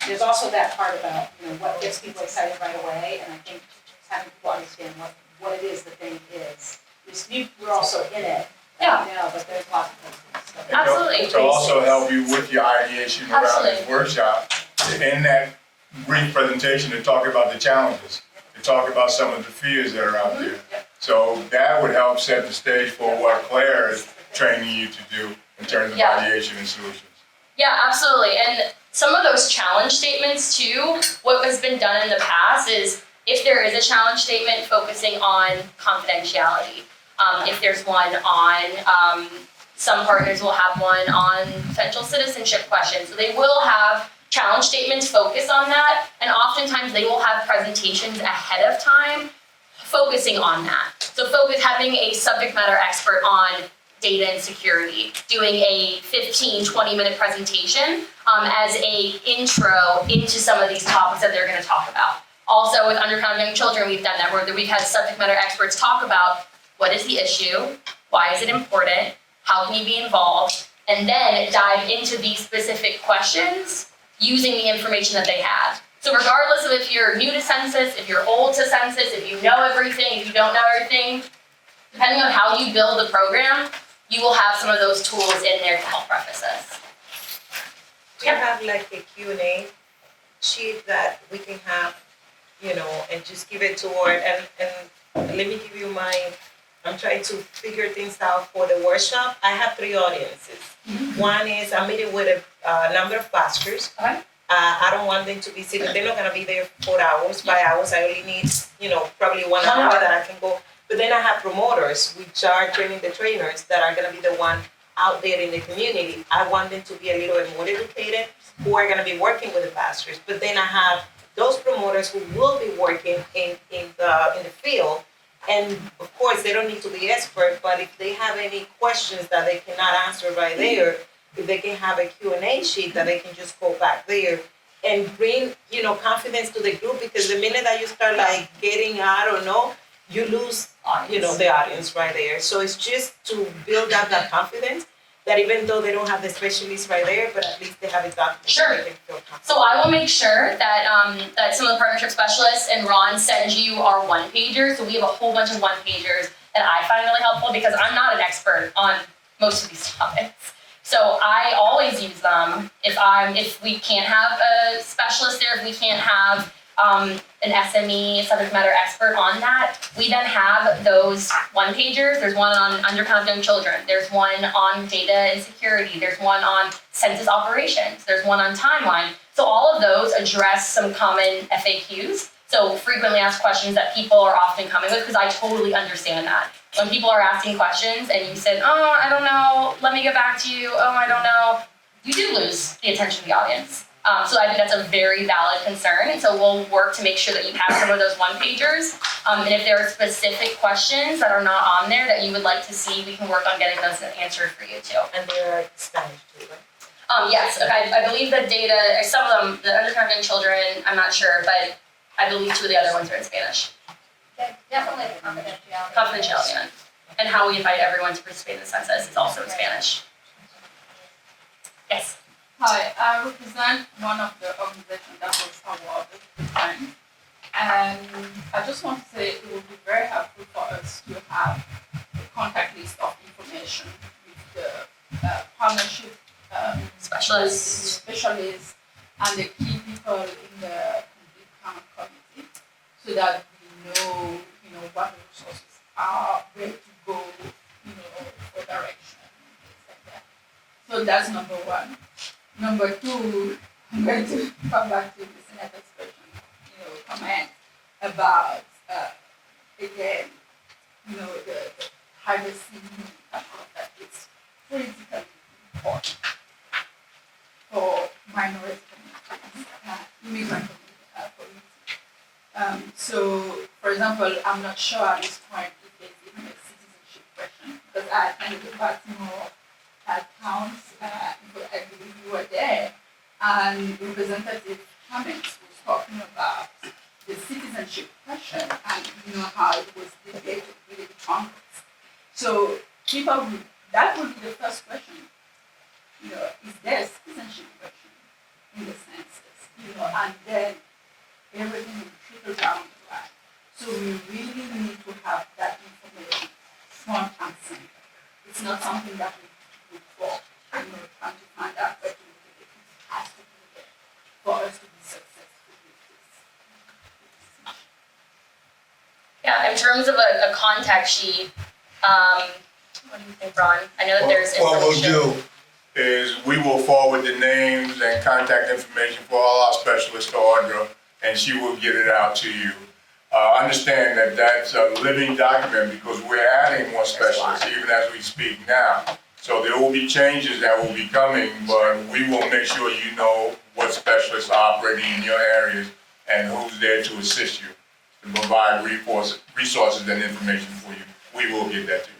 there's also that part about, what gets people excited right away, and I think having people understand what it is the thing is. We're also in it, Yeah. but there's lots of things. And Absolutely. To also help you with your ideation around this Absolutely. workshop, in that brief presentation, to talk about the challenges, to talk about some of the fears that are out there. So that would help set the stage for what Claire is training you to do in terms of Yeah. ideation and solutions. Yeah, absolutely. And some of those challenge statements too, what has been done in the past is if there is a challenge statement focusing on confidentiality, if there's one on, some partners will have one on potential citizenship questions. So they will have challenge statements focus on that, and oftentimes they will have presentations ahead of time focusing on that. So having a subject matter expert on data and security, doing a 15, 20-minute presentation as a intro into some of these topics that they're gonna talk about. Also with undercounted young children, we've done that, where we've had subject matter experts talk about what is the issue, why is it important, how can you be involved, and then dive into these specific questions using the information that they have. So regardless of if you're new to Census, if you're old to Census, if you know everything, if you don't know everything, depending on how you build the program, you will have some of those tools in there to help preface this. We have like a Q&A sheet that we can have, and just give it to her. And let me give you I'm trying to figure things out for the workshop. I have 3 audiences. One is I'm meeting with a number of pastors. Okay. I don't want them to be sitting, they're not gonna be there 4 hours, 5 hours. I only need, probably 1 hour that I can go. But then I have promoters, which are training the trainers that are gonna be the one out there in the community. I want them to be a little bit more educated, who are gonna be working with the pastors. But then I have those promoters who will be working in the field. And of course, they don't need to be expert, but if they have any questions that they cannot answer right there, if they can have a Q&A sheet that they can just go back there and bring, confidence to the group, because the minute that you start like getting, I don't know, you lose, the audience right there. So it's just to build up that confidence, that even though they don't have the specialists right there, but at least they have a document. Sure. They can feel confident. So I will make sure that that some of the partnership specialists and Ron sends you our one-pagers. So we have a whole bunch of one-pagers that I find really helpful, because I'm not an expert on most of these topics. So I always use them if we can't have a specialist there, if we can't have an SME, subject matter expert on that, we then have those one-pagers. There's one on undercounted young children. There's one on data and security. There's one on census operations. There's one on timeline. So all of those address some common FAQs. So frequently asked questions that people are often coming with, because I totally understand that. When people are asking questions and you said, oh, I don't know, let me get back to you, oh, I don't know, you do lose the attention of the audience. So I think that's a very valid concern, and so we'll work to make sure that you have some of those one-pagers. And if there are specific questions that are not on there that you would like to see, we can work on getting those answered for you too. And they're Spanish too, right? Yes, I believe the data, some of them, the undercounted young children, I'm not sure, but I believe 2 of the other ones are in Spanish. Okay, definitely the confidentiality. Confidentiality, yeah. And how we invite everyone to participate in the census is also in Spanish. Yes. Hi, I represent one of the organizations that was awarded the time. And I just want to say it would be very helpful for us to have a contact list of information with the partnership Specialists. And the key people in the committee, so that we know, what the resources are, where to go, for direction, things like that. So that's number 1. Number 2, I'm going to come back to the Senator's question, comment about, again, the privacy and all of that. It's critically important for minority communities, immigrant communities, So, for example, I'm not sure at this point if there's even a citizenship question, because I attended the Baltimore towns, I believe you were there, and Representative Cummings was talking about the citizenship question and how it was debated within Congress. So that would be the first question. Is there a citizenship question in the census? And then everything will trickle down the line. So we really need to have that information front and center. It's not something that we look for, trying to find out where to look at it. It has to be there for us to be successful with this. Yeah, in terms of a contact sheet, what do you think, Ron? I know that there's What we'll information. do is we will forward the names and contact information for all our specialists to Audra, and she will get it out to you. Understand that that's a living document, because we're adding more specialists even as we speak now. So there will be changes that will be coming, but we will make sure you know what specialists are operating in your areas and who's there to assist you, to provide resources and information for you. We will get that to you.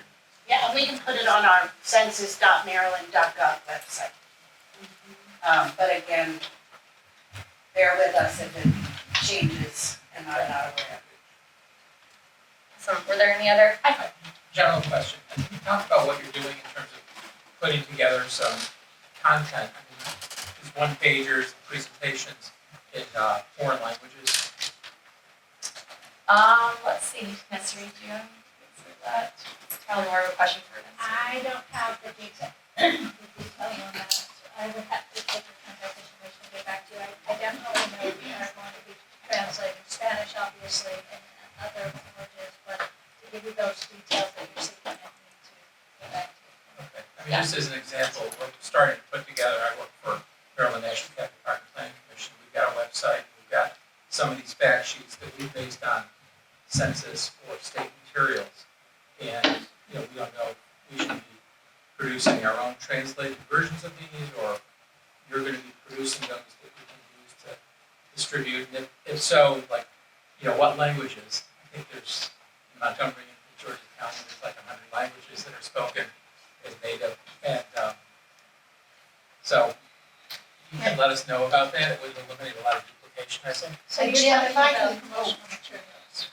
Yeah, and we can put it on our census.maryland.gov website. But again, bear with us if it changes and I'm not aware. So were there any other? General question. Can you talk about what you're doing in terms of putting together some content? I mean, these one-pagers, presentations in foreign languages. Let's see, Mr. do you answer that? It's probably more of a question for Nancy. I don't have the detail on that. I would have to take the contact information and get back to you. I definitely know we are going to be translating Spanish, obviously, and other languages, but to give you those details that you're seeking, I need to get back to you. Okay. I mean, just as an example, we're starting to put together, I work for Maryland National Capital Park and Planning Commission. We've got a website, we've got some of these fact sheets that we've based on census or state materials. And, we don't know if we should be producing our own translated versions of these, or you're gonna be producing those that we can use to distribute. And if so, like, what languages? I think there's, in Montgomery and Georgia County, there's like 100 languages that are spoken as native. And so you can let us know about that. It would eliminate a lot of duplication, I think. So And you're Jim, talking if I about can- promotional materials.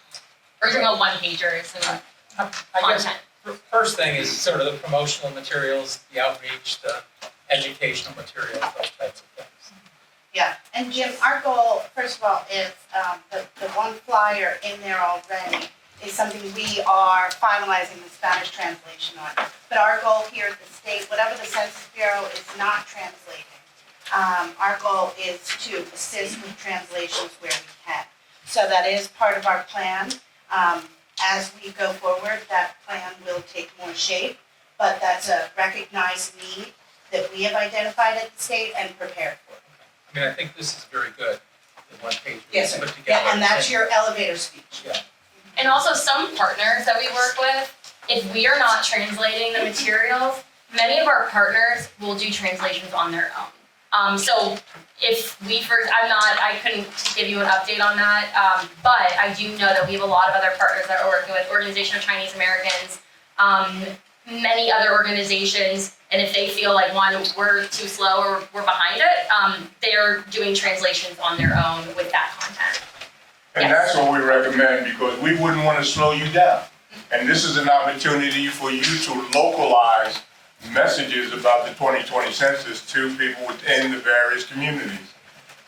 We're doing a one-pagers and I guess content. first thing is sort of the promotional materials, the outreach, the educational materials, those types of things. Yeah, and Jim, our goal, first of all, is the one flyer in there already is something we are finalizing the Spanish translation on. But our goal here at the state, whatever the Census Bureau is not translating, our goal is to assist with translations where we can. So that is part of our plan. As we go forward, that plan will take more shape, but that's a recognized need that we have identified at the state and prepared for. I mean, I think this is very good, the one page we Yes, sir. put together. Yeah, and that's your elevator speech. Yeah. And also some partners that we work with, if we are not translating the materials, many of our partners will do translations on their own. So if we I couldn't give you an update on that, but I do know that we have a lot of other partners that are working with Organization of Chinese Americans, many other organizations, and if they feel like we're too slow or we're behind it, they're doing translations on their own with that content. And that's what we recommend, because we wouldn't want to slow you down. And this is an opportunity for you to localize messages about the 2020 census to people within the various communities.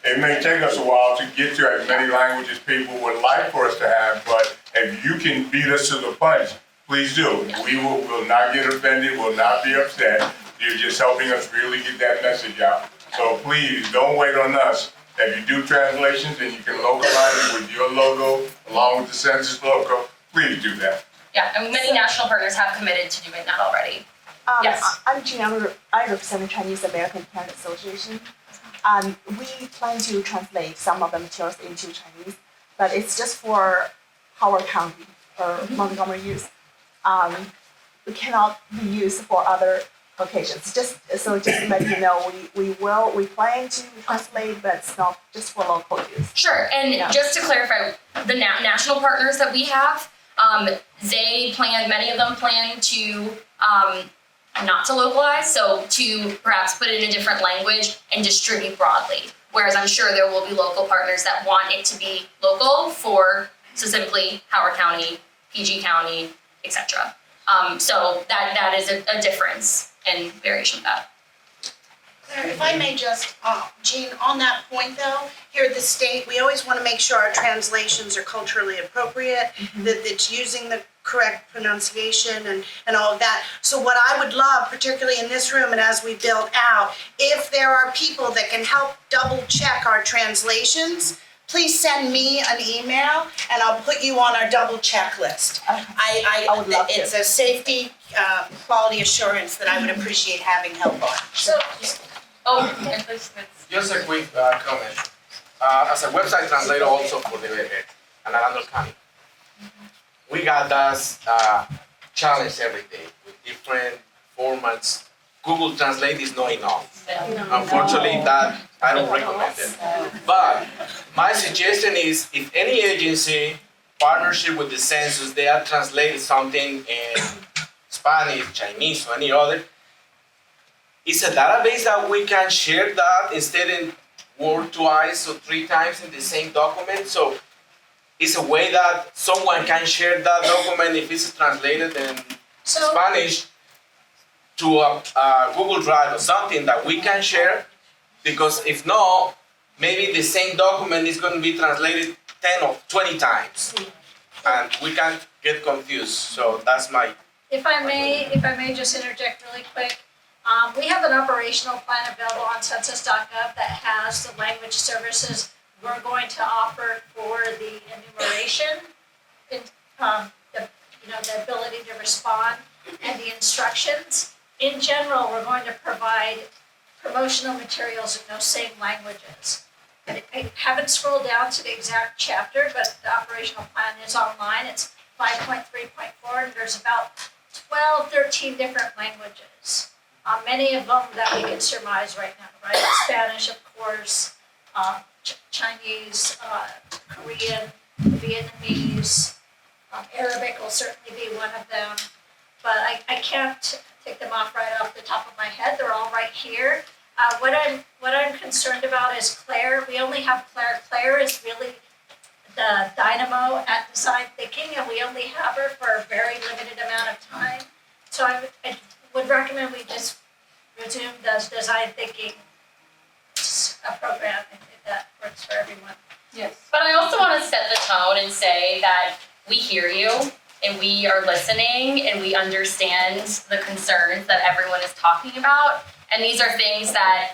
It may take us a while to get to as many languages people would like for us to have, but if you can beat us to the punch, please do. We will not get offended, will not be upset. You're just helping us really get that message out. So please, don't wait on us. If you do translations and you can localize it with your logo along with the census logo, please do that. Yeah, and many national partners have committed to doing that already. Yes. I'm Gina. I represent the Chinese American Parent Association. We plan to translate some of the materials into Chinese, but it's just for Howard County or Montgomery use. It cannot be used for other locations. Just to let you know, we plan to translate, but it's not just for local use. Sure, and just to clarify, the national partners that we have, many of them plan to not to localize, so to perhaps put it in a different language and distribute broadly. Whereas I'm sure there will be local partners that want it to be local for specifically Howard County, PG County, etc. So that is a difference and variation of that. If I may just, Jean, on that point though, here at the state, we always want to make sure our translations are culturally appropriate, that it's using the correct pronunciation and all of that. So what I would love, particularly in this room and as we build out, if there are people that can help double check our translations, please send me an email and I'll put you on our double check list. I would love to. It's a safety, quality assurance that I would appreciate having help on. Just a quick comment. As a website translator also for the Arundel County, we got that challenge every day with different formats. Google Translate is not enough. Unfortunately, that I don't recommend it. But my suggestion is, if any agency partnership with the census, they are translating something in Spanish, Chinese, or any other, it's a database that we can share that instead in Word twice or 3 times in the same document. So it's a way that someone can share that document if it's translated in So, Spanish to a Google Drive or something that we can share. Because if not, maybe the same document is going to be translated 10 or 20 times, and we can get confused. So that's my. if I may just interject really quick. We have an operational plan available on census.gov that has the language services we're going to offer for the enumeration, the ability to respond, and the instructions. In general, we're going to provide promotional materials in those same languages. I haven't scrolled down to the exact chapter, but the operational plan is online. It's 5.3.4, and there's about 12, 13 different languages. Many of them that we can surmise right now, right? Spanish, of course, Chinese, Korean, Vietnamese, Arabic will certainly be one of them. But I can't take them off right off the top of my head. They're all right here. What I'm concerned about is Claire. We only have Claire. Claire is really the dynamo at design thinking, and we only have her for a very limited amount of time. So I would recommend we just resume the design thinking program if that works for everyone. Yes. But I also want to set the tone and say that we hear you and we are listening and we understand the concerns that everyone is talking about. And these are things that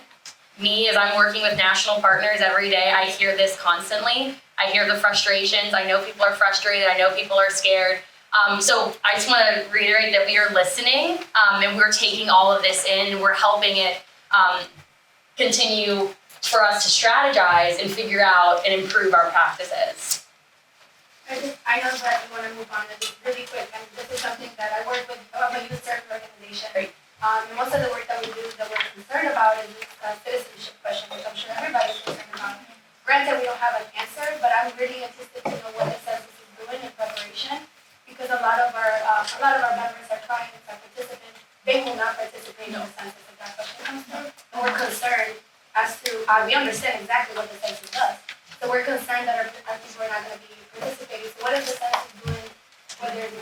me, as I'm working with national partners every day, I hear this constantly. I hear the frustrations. I know people are frustrated. I know people are scared. So I just want to reiterate that we are listening and we're taking all of this in and we're helping it continue for us to strategize and figure out and improve our practices. I know that we want to move on to this really quick, and this is something that I work with a youth service organization. And most of the work that we do that we're concerned about is this citizenship question, which I'm sure everybody's concerned about. Granted, we don't have an answer, but I'm really interested to know what the census is doing in preparation, because a lot of our members are clients, are participants. They will not participate in the census if that question comes through. And we're concerned as to, we understand exactly what the census does. So we're concerned that our people are not going to be participating. So what is the census doing, whether it's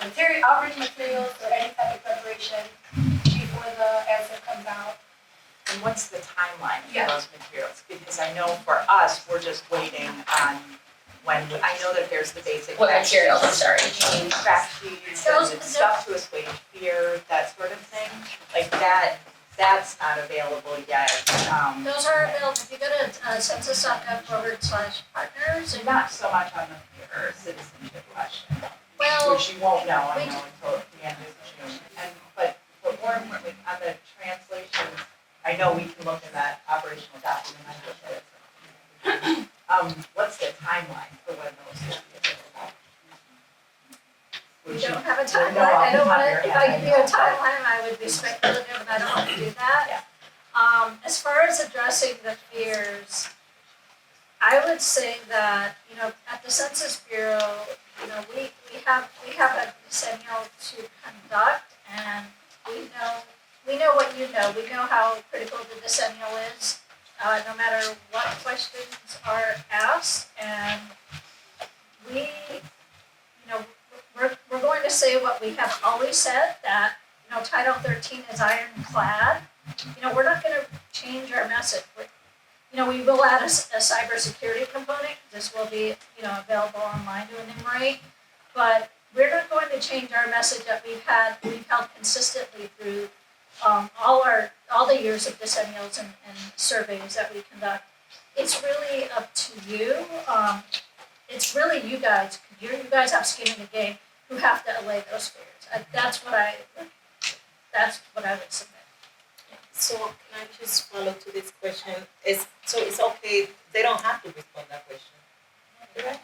outreach materials or any type of preparation before the answer comes out? And what's the timeline Yeah. for those materials? Because I know for us, we're just waiting on when, I know that there's the basic. What fact materials, I'm sheets, sorry? Fact sheets, and it's stuff to assuage fear, that sort of thing. Like that's not available yet. Those are available, if you go to census.gov/partners. So not so much on the fear citizenship question, Well, which you won't know, I we- know, until the end of June. But more importantly, on the translations, I know we can look in that operational document, I looked at it. What's the timeline for when those will be available? we don't have a timeline, I don't want to, if I give you a timeline, I would be speculative, and I don't want to do that. As far as addressing the fears, I would say that, at the Census Bureau, we have a decennial to conduct, and we know what you know. We know how critical the decennial is, no matter what questions are asked, and we're going to say what we have always said, that, Title 13 is ironclad. We're not going to change our message. We will add a cybersecurity component. This will be, available online to enumerate, but we're not going to change our message that we've held consistently through all the years of decennials and surveys that we conduct. It's really up to you. It's really you guys. You guys have skin in the game who have to allay those fears. That's what I would submit. So can I just follow to this question? It's okay, they don't have to respond that question, right?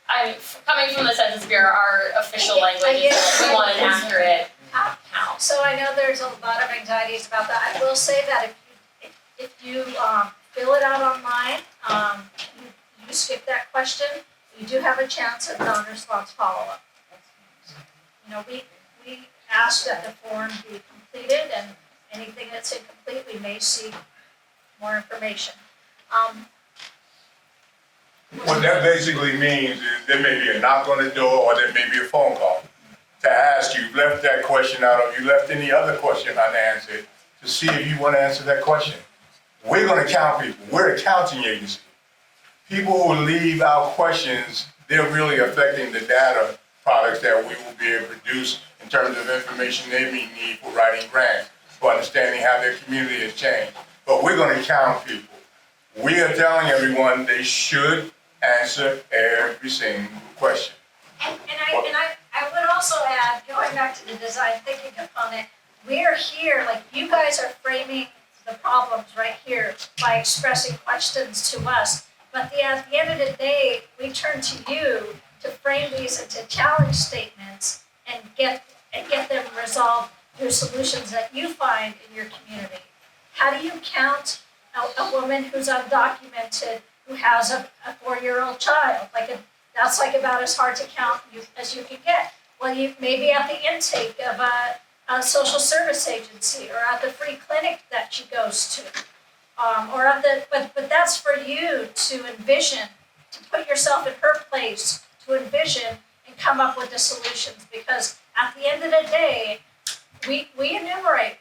I'm coming from the Census Bureau, our official language is that we want an accurate count. So I know there's a lot of anxieties about that. I will say that if you fill it out online, you skip that question, you do have a chance at non-response follow-up. You know, we ask that the form be completed, and anything that's incomplete, we may seek more information. What that basically means is there may be a knock on the door or there may be a phone call to ask you, left that question out or you left any other question unanswered to see if you want to answer that question. We're going to count people. We're a counting agency. People who leave out questions, they're really affecting the data products that we will be able to produce in terms of information they may need for writing grants, for understanding how their community has changed. But we're going to count people. We are telling everyone they should answer every single question. And I would also add, going back to the design thinking component, we're here, like you guys are framing the problems right here by expressing questions to us. But at the end of the day, we turn to you to frame these into challenge statements and get them resolved through solutions that you find in your community. How do you count a woman who's undocumented who has a 4-year-old child? That's like about as hard to count as you can get. Well, you maybe at the intake of a social service agency or at the free clinic that she goes to, or at but that's for you to envision, to put yourself in her place, to envision and come up with the solutions. Because at the end of the day, we enumerate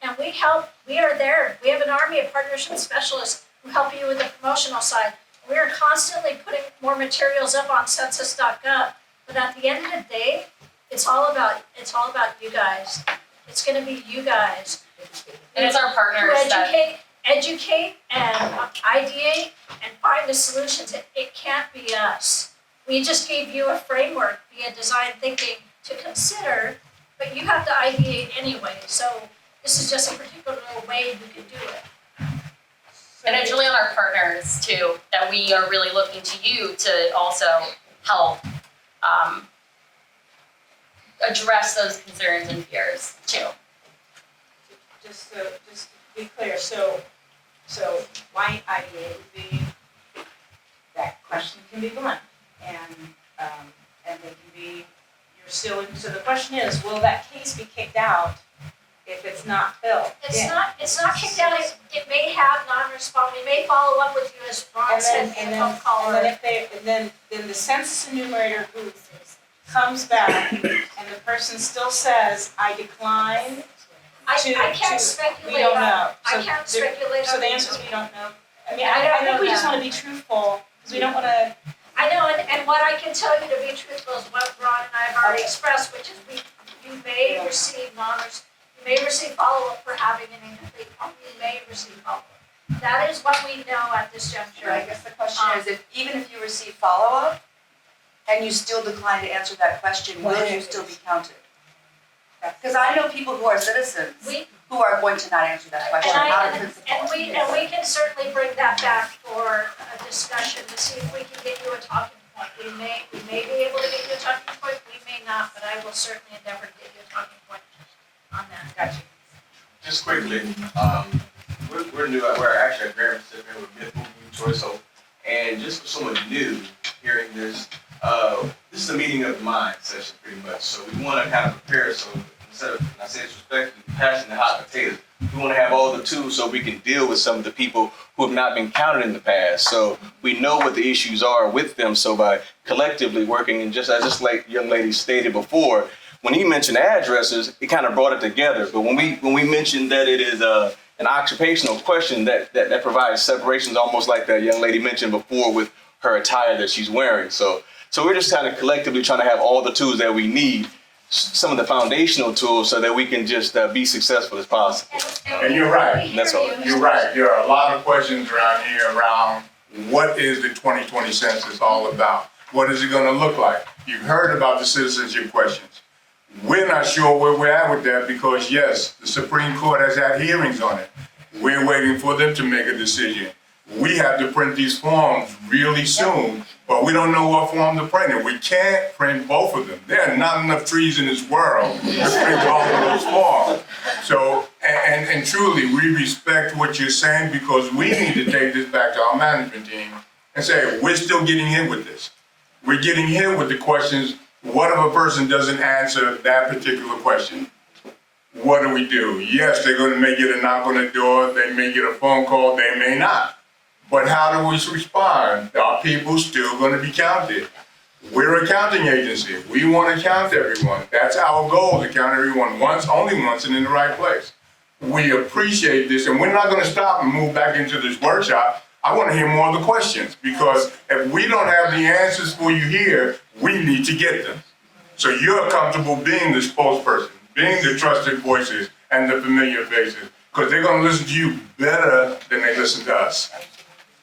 and we help. We are there. We have an army of partnership specialists who help you with the promotional side. We are constantly putting more materials up on census.gov, but at the end of the day, it's all about you guys. It's going to be you guys. And it's our partners to educate and ideate and find the solutions. It can't be us. We just gave you a framework via design thinking to consider, but you have to ideate anyway. So this is just a particular way you can do it. And it's really on our partners too, that we are really looking to you to also help address those concerns and fears too. Just to be clear, so my idea would be that question can be blunt, and they can be, you're still, so the question is, will that case be kicked out if it's not filled? It's not kicked out. It may have non-response. We may follow up with you as Ron said in a phone call. And then the census enumerator who comes back and the person still says, I decline. I can't speculate. We don't know. I can't speculate. So the answer is we don't know. I mean, I think we just want to be truthful because we don't want to. I know, and what I can tell you to be truthful is what Ron and I have already expressed, which is you may receive follow-up for having an incomplete form. You may receive follow-up. That is what we know at this juncture. I guess the question is, even if you receive follow-up and you still decline to answer that question, will you still be counted? Because I know people who are citizens who are going to not answer that question out of principle. And we can certainly bring that back for a discussion to see if we can get you a talking point. We may be able to get you a talking point, we may not, but I will certainly endeavor to get you a talking point on that. Gotcha. Just quickly, we're new, we're actually a grant recipient with Mid-Moving Choice Hope, and just for someone new hearing this, this is a meeting of the mind session pretty much, so we want to kind of prepare, so instead of, and I say this respectfully, passing the hot potatoes, we want to have all the tools so we can deal with some of the people who have not been counted in the past, so we know what the issues are with them, so by collectively working, and just as this young lady stated before, when he mentioned addresses, it kind of brought it together. But when we mentioned that it is an occupational question that provides separations, almost like that young lady mentioned before with her attire that she's wearing. So we're just kind of collectively trying to have all the tools that we need, some of the foundational tools, so that we can just be successful as possible. And you're right. That's all. You're right. There are a lot of questions around here around what is the 2020 census all about? What is it going to look like? You've heard about the citizenship questions. We're not sure where we're at with that because, yes, the Supreme Court has had hearings on it. We're waiting for them to make a decision. We have to print these forms really soon, but we don't know what form to print in. We can't print both of them. There are not enough trees in this world to print all of those forms. So And truly, we respect what you're saying because we need to take this back to our management team and say, we're still getting hit with this. We're getting hit with the questions, what if a person doesn't answer that particular question? What do we do? Yes, they're gonna may get a knock on the door, they may get a phone call, they may not. But how do we respond? Are people still gonna be counted? We're a counting agency. We wanna count everyone. That's our goal, to count everyone once, only once, and in the right place. We appreciate this, and we're not gonna stop and move back into this workshop. I wanna hear more of the questions, because if we don't have the answers for you here, we need to get them. So you're comfortable being the spokesperson, being the trusted voices and the familiar faces, because they're gonna listen to you better than they listen to us.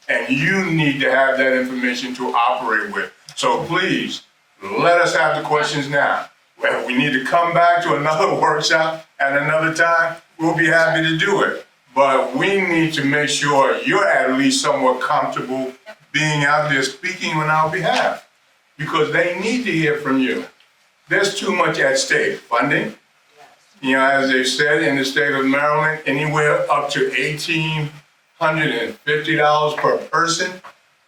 And you need to have that information to operate with. So please, let us have the questions now. If we need to come back to another workshop at another time, we'll be happy to do it. But we need to make sure you're at least somewhat comfortable being out there speaking on our behalf, because they need to hear from you. There's too much at stake. Funding, you know, as they said in the state of Maryland, anywhere up to $1,850 per person.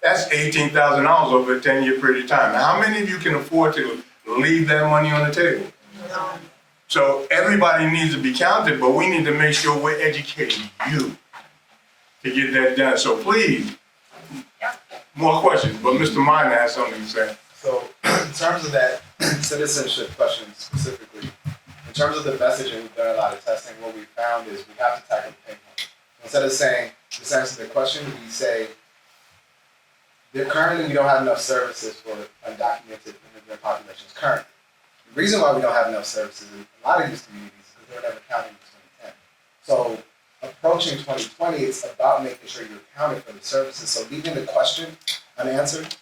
That's $18,000 over a 10-year period of time. Now, how many of you can afford to leave that money on the table? No. So everybody needs to be counted, but we need to make sure we're educating you to get that done. So please, more questions, but Mr. Minor has something to say. So in terms of that citizenship question specifically, in terms of the messaging, we've done a lot of testing. What we found is we have to tackle the pain point. Instead of saying, just answer the question, we say, currently we don't have enough services for undocumented immigrant populations currently. The reason why we don't have enough services in a lot of these communities is because they were never counted in 2010. So approaching 2020, it's about making sure you're accounting for the services. So leaving the question unanswered,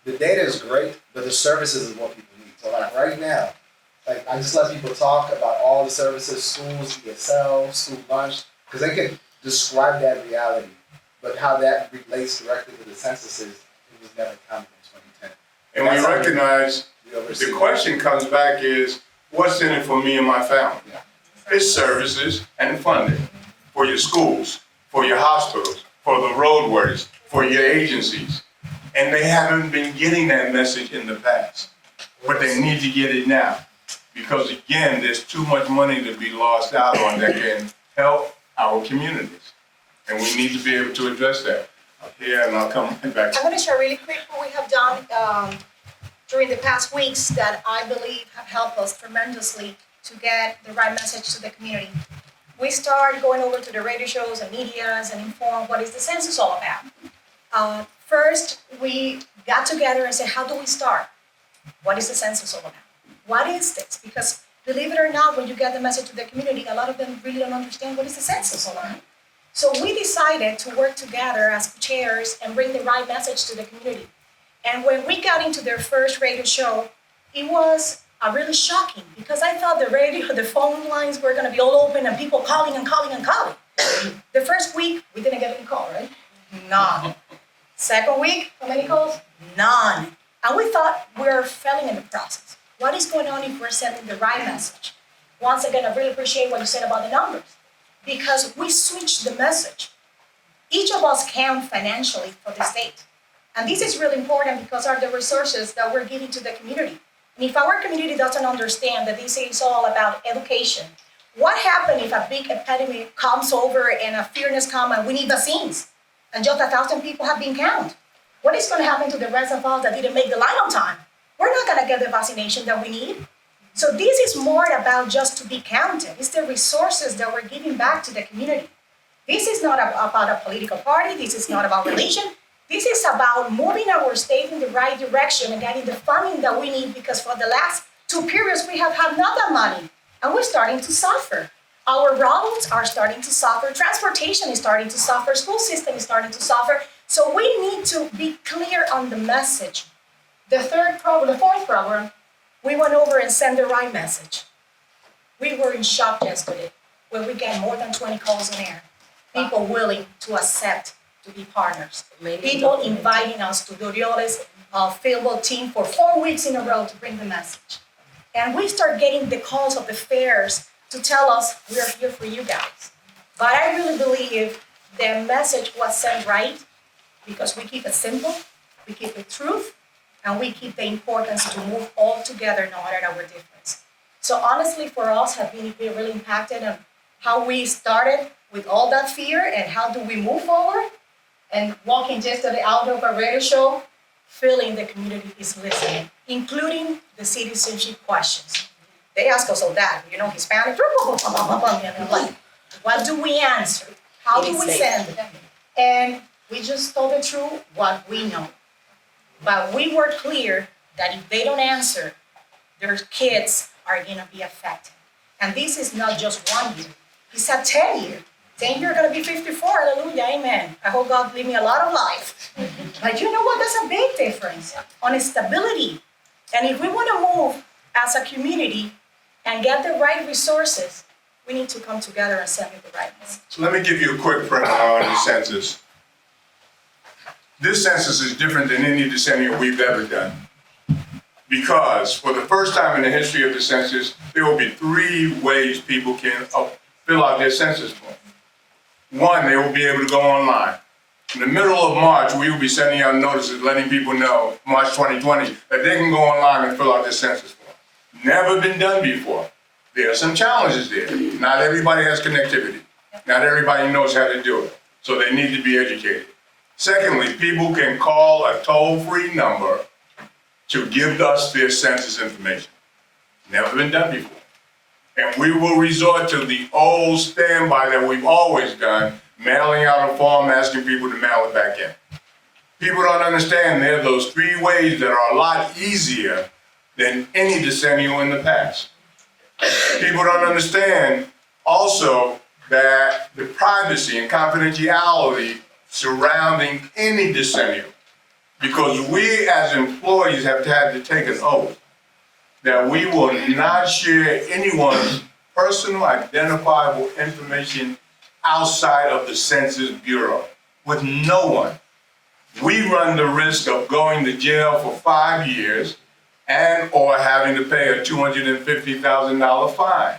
the data is great, but the services is what people need. So like right now, like I just let people talk about all the services, schools, ESL, school lunch, because they can describe that reality, but how that relates directly to the census is, it was never counted in 2010. And we recognize the question comes back is, what's in it for me and my family? Yeah. It's services and funding for your schools, for your hospitals, for the roadways, for your agencies. And they haven't been getting that message in the past, but they need to get it now. Because again, there's too much money to be lost out on that can help our communities. And we need to be able to address that. Here, and I'll come right back. I'm going to share really quick what we have done during the past weeks that I believe have helped us tremendously to get the right message to the community. We started going over to the radio shows and medias and inform what is the census all about. First, we got together and said, how do we start? What is the census all about? What is this? Because believe it or not, when you get the message to the community, a lot of them really don't understand what is the census all about. So we decided to work together as chairs and bring the right message to the community. And when we got into their first radio show, it was really shocking because I thought the phone lines were going to be all open and people calling and calling and calling. The first week, we didn't get any call, right? None. Second week, how many calls? None. And we thought we're failing in the process. What is going on if we're sending the right message? Once again, I really appreciate what you said about the numbers because we switched the message. Each of us count financially for the state. And this is really important because are the resources that we're giving to the community. And if our community doesn't understand that this is all about education, what happens if a big epidemic comes over and a fearness comes and we need vaccines and just 1,000 people have been counted? What is going to happen to the rest of us that didn't make the line on time? We're not going to get the vaccination that we need. So this is more about just to be counted. It's the resources that we're giving back to the community. This is not about a political party. This is not about religion. This is about moving our state in the right direction and getting the funding that we need because for the last 2 periods, we have had not that money and we're starting to suffer. Our roads are starting to suffer. Transportation is starting to suffer. School system is starting to suffer. So we need to be clear on the message. The fourth program, we went over and sent the right message. We were in shock yesterday where we get more than 20 calls on air. People willing to accept to be partners. People inviting us to Dorioles field team for 4 weeks in a row to bring the message. And we start getting the calls of the fairs to tell us we're here for you guys. But I really believe the message was sent right because we keep it simple, we keep it truth, and we keep the importance to move all together no matter our difference. So honestly, for us, have been really impacted on how we started with all that fear and how do we move forward, and walking just out of a radio show, feeling the community is listening, including the citizenship questions. They ask us all that, Hispanic, and I'm like, what do we answer? How do we send it? And we just told the truth, what we know. But we were clear that if they don't answer, their kids are gonna be affected. And this is not just 1 year, it's a 10 year. 10 year gonna be 54, hallelujah, amen. I hope God leave me a lot of life. But you know what, that's a big difference on stability. And if we wanna move as a community and get the right resources, we need to come together and send it the right message. So let me give you a quick primer on the census. This census is different than any decennial we've ever done. Because for the first time in the history of the census, there will be 3 ways people can fill out their census form. 1, they will be able to go online. In the middle of March, we will be sending out notices letting people know, March 2020, that they can go online and fill out their census form. Never been done before. There are some challenges there. Not everybody has connectivity. Not everybody knows how to do it. So they need to be educated. Secondly, people can call a toll-free number to give us their census information. Never been done before. And we will resort to the old standby that we've always done, mailing out a form, asking people to mail it back in. People don't understand there are those 3 ways that are a lot easier than any decennial in the past. People don't understand also that the privacy and confidentiality surrounding any decennial, because we as employees have had to take an oath that we will not share anyone's personal identifiable information outside of the Census Bureau with no one. We run the risk of going to jail for 5 years and or having to pay a $250,000 fine.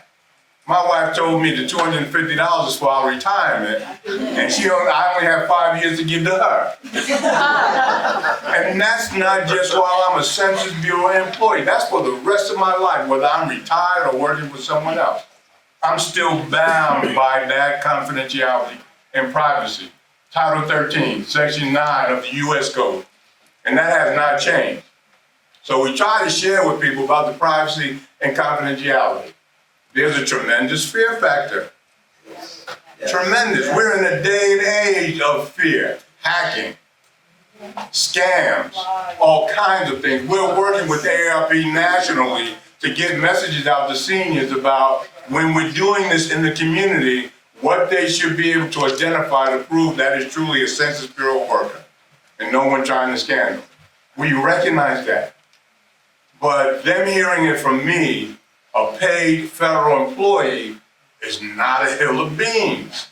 My wife told me the $250 is for our retirement, and I only have 5 years to give to her. And that's not just while I'm a Census Bureau employee. That's for the rest of my life, whether I'm retired or working for someone else. I'm still bound by that confidentiality and privacy. Title 13, Section 9 of the U.S. Code. And that has not changed. So we try to share with people about the privacy and confidentiality. There's a tremendous fear factor. Tremendous. We're in a day and age of fear, hacking, scams, all kinds of things. We're working with AARP nationally to get messages out to seniors about when we're doing this in the community, what they should be able to identify to prove that is truly a Census Bureau worker and no one trying to scam them. We recognize that. But them hearing it from me, a paid federal employee, is not a hill of beans.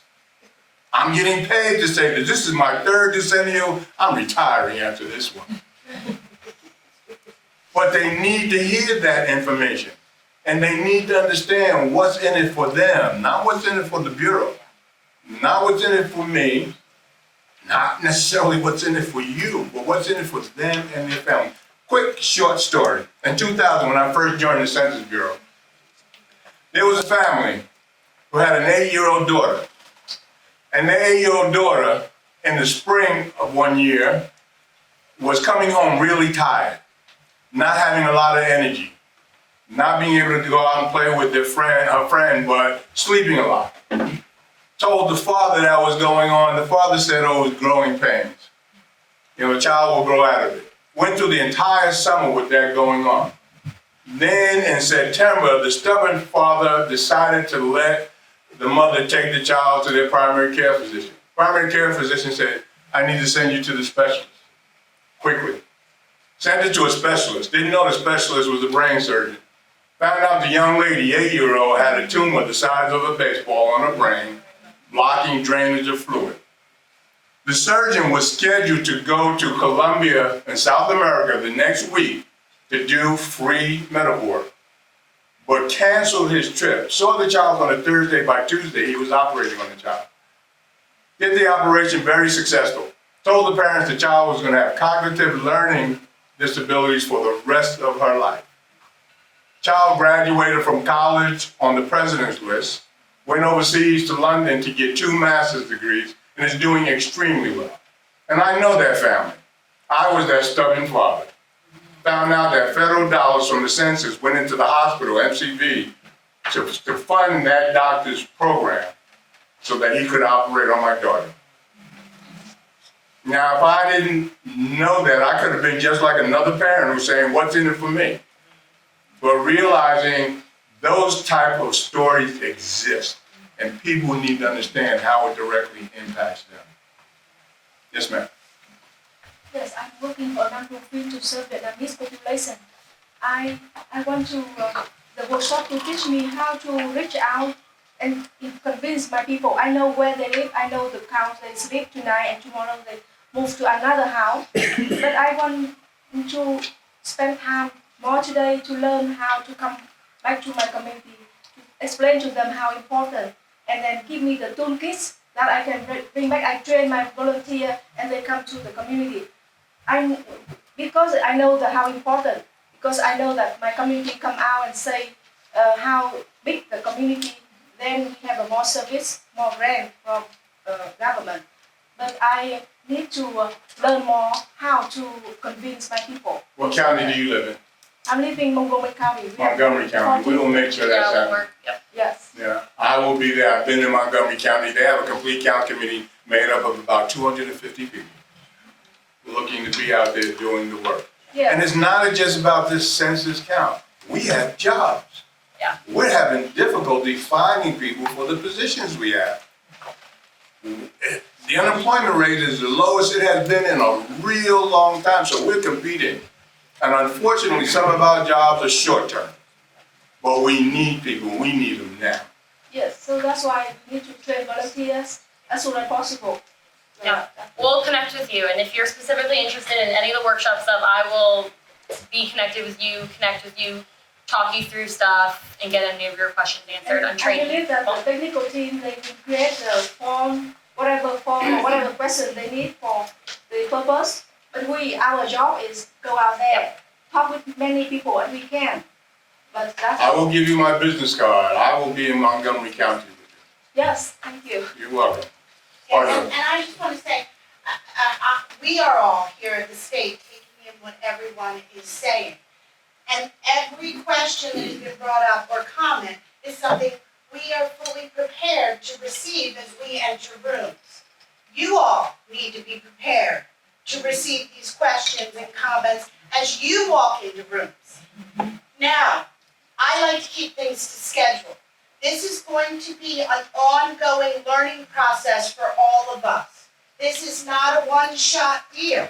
I'm getting paid to say that this is my 3rd decennial, I'm retiring after this one. But they need to hear that information. And they need to understand what's in it for them, not what's in it for the Bureau, not what's in it for me, not necessarily what's in it for you, but what's in it for them and their family. Quick, short story. In 2000, when I first joined the Census Bureau, there was a family who had an 8-year-old daughter. And the 8-year-old daughter, in the spring of 1 year, was coming home really tired, not having a lot of energy, not being able to go out and play with her friend, but sleeping a lot. Told the father that was going on. The father said, oh, it was growing pains. The child will grow out of it. Went through the entire summer with that going on. Then in September, the stubborn father decided to let the mother take the child to their primary care physician. Primary care physician said, I need to send you to the specialist, quickly. Sent it to a specialist. Didn't know the specialist was a brain surgeon. Found out the young lady, 8-year-old, had a tumor the size of a baseball on her brain, blocking drainage of fluid. The surgeon was scheduled to go to Colombia in South America the next week to do free medical work. but canceled his trip. Saw the child on a Thursday. By Tuesday, he was operating on the child. Did the operation very successful. Told the parents the child was going to have cognitive learning disabilities for the rest of her life. Child graduated from college on the president's list, went overseas to London to get 2 master's degrees, and is doing extremely well. And I know that family. I was that stubborn father. Found out that federal dollars from the census went into the hospital, MCV, to fund that doctor's program so that he could operate on my daughter. Now, if I didn't know that, I could have been just like another parent who's saying, what's in it for me? But realizing those type of stories exist, and people need to understand how it directly impacts them. Yes, ma'am. Yes, I'm working for a non-profit to serve Vietnamese population. I want to the workshop to teach me how to reach out and convince my people. I know where they live. I know the house they sleep tonight, and tomorrow they move to another house. But I want to spend time more today to learn how to come back to my community, to explain to them how important, and then give me the toolkits that I can bring back. I train my volunteer, and they come to the community. Because I know how important, because I know that my community come out and say how big the community, then we have a more service, more grant from government. But I need to learn more how to convince my people. What county do you live in? I'm living in Montgomery County. Montgomery County. We will make sure that's happening. Yes. Yeah, I will be there. I've been in Montgomery County. They have a complete count committee made up of about 250 people looking to be out there doing the work. Yes. And it's not just about this census count. We have jobs. Yeah. We're having difficulty finding people for the positions we have. The unemployment rate is the lowest it has been in a real long time, so we're competing. And unfortunately, some of our jobs are short-term. But we need people. We need them now. Yes, so that's why we need to train volunteers as soon as possible. Yeah, we'll connect with you, and if you're specifically interested in any of the workshop stuff, I will be connected with you, talk you through stuff, and get any of your questions answered. I'm I training. believe that the technical team, they will create the form or whatever question they need for the purpose. But our job is go out there, talk with many people, and we can. But that's. I will give you my business card. I will be in Montgomery County with you. Yes, thank you. You're welcome. And I just want to say, we are all here at the state taking in what everyone is saying. And every question that has been brought up or comment is something we are fully prepared to receive as we enter rooms. You all need to be prepared to receive these questions and comments as you walk into rooms. Now, I like to keep things to schedule. This is going to be an ongoing learning process for all of us. This is not a one-shot deal.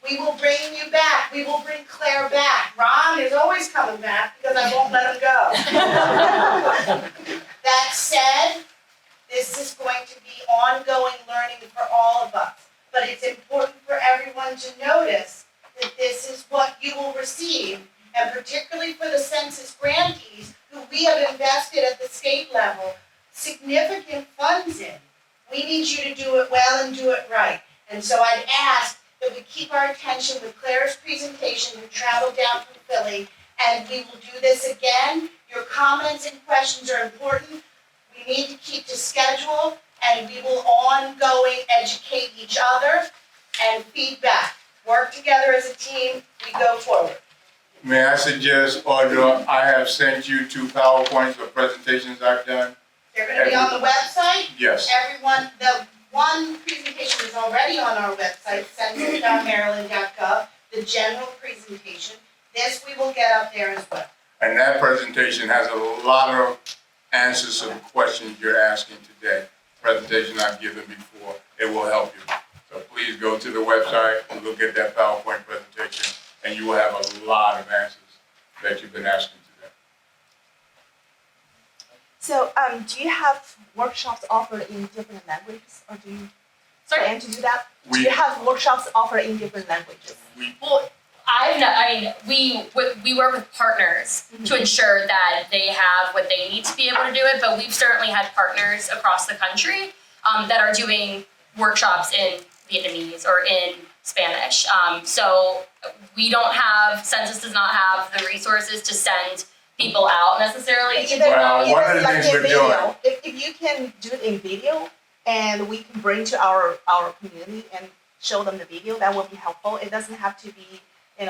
We will bring you back. We will bring Claire back. Ron is always coming back because I won't let him go. That said, this is going to be ongoing learning for all of us. But it's important for everyone to notice that this is what you will receive, and particularly for the census grantees, who we have invested at the state level significant funds in. We need you to do it well and do it right. And so I'd ask that we keep our attention with Claire's presentation, who traveled down from Philly, and we will do this again. Your comments and questions are important. We need to keep to schedule, and we will ongoing educate each other and feedback. Work together as a team, we go forward. May I suggest, Audra, I have sent you 2 PowerPoints of presentations I've done. They're going to be on the website. Yes. Everyone, the one presentation is already on our website, census.maryland.gov, the general presentation. This we will get up there as well. And that presentation has a lot of answers to the questions you're asking today. Presentation I've given before, it will help you. So please go to the website and look at that PowerPoint presentation, and you will have a lot of answers that you've been asking today. So, do you have workshops offered in different languages, or do you plan to do that? Do you have workshops offered in different languages? Well, I mean, we work with partners to ensure that they have what they need to be able to do it, but we've certainly had partners across the country that are doing workshops in Vietnamese or in Spanish. So we don't have, Census does not have the resources to send people out necessarily to do Well, one of the Like things in we're doing, video, if you can do it in video and we can bring to our community and show them the video, that would be helpful. It doesn't have to be,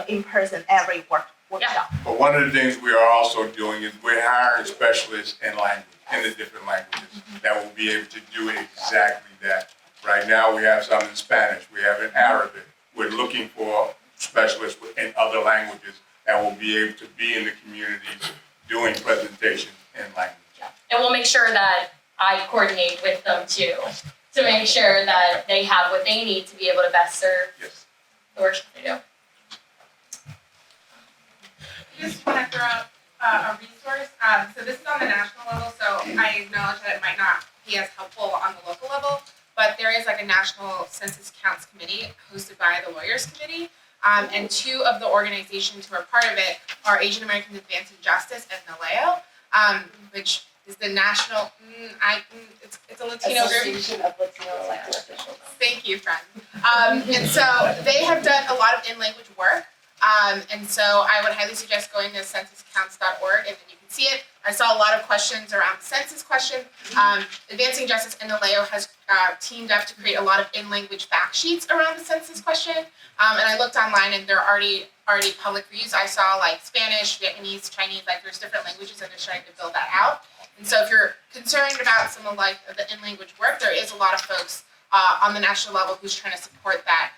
in person every workshop. but one of the things we are also doing is we're hiring specialists in the different languages that will be able to do exactly that. Right now, we have some in Spanish, we have in Arabic. We're looking for specialists in other languages that will be able to be in the communities doing presentations in language. And we'll make sure that I coordinate with them too, to make sure that they have what they need to be able to best serve the worship they do. Just want to throw out a resource. So this is on the national level, so I acknowledge that it might not be as helpful on the local level, but there is like a national census counts committee hosted by the Lawyers Committee. And two of the organizations who are part of it are Asian Americans Advancing Justice and NALEO, which is the national, it's a Latino group. Association of Latino elected officials. Thank you, friend. And so they have done a lot of in-language work. And so I would highly suggest going to censuscounts.org and then you can see it. I saw a lot of questions around the census question. Advancing Justice and NALEO has teamed up to create a lot of in-language fact sheets around the census question. And I looked online and they're already public reviews. I saw like Spanish, Vietnamese, Chinese, like there's different languages and they're trying to build that out. And so if you're concerned about some of like the in-language work, there is a lot of folks on the national level who's trying to support that.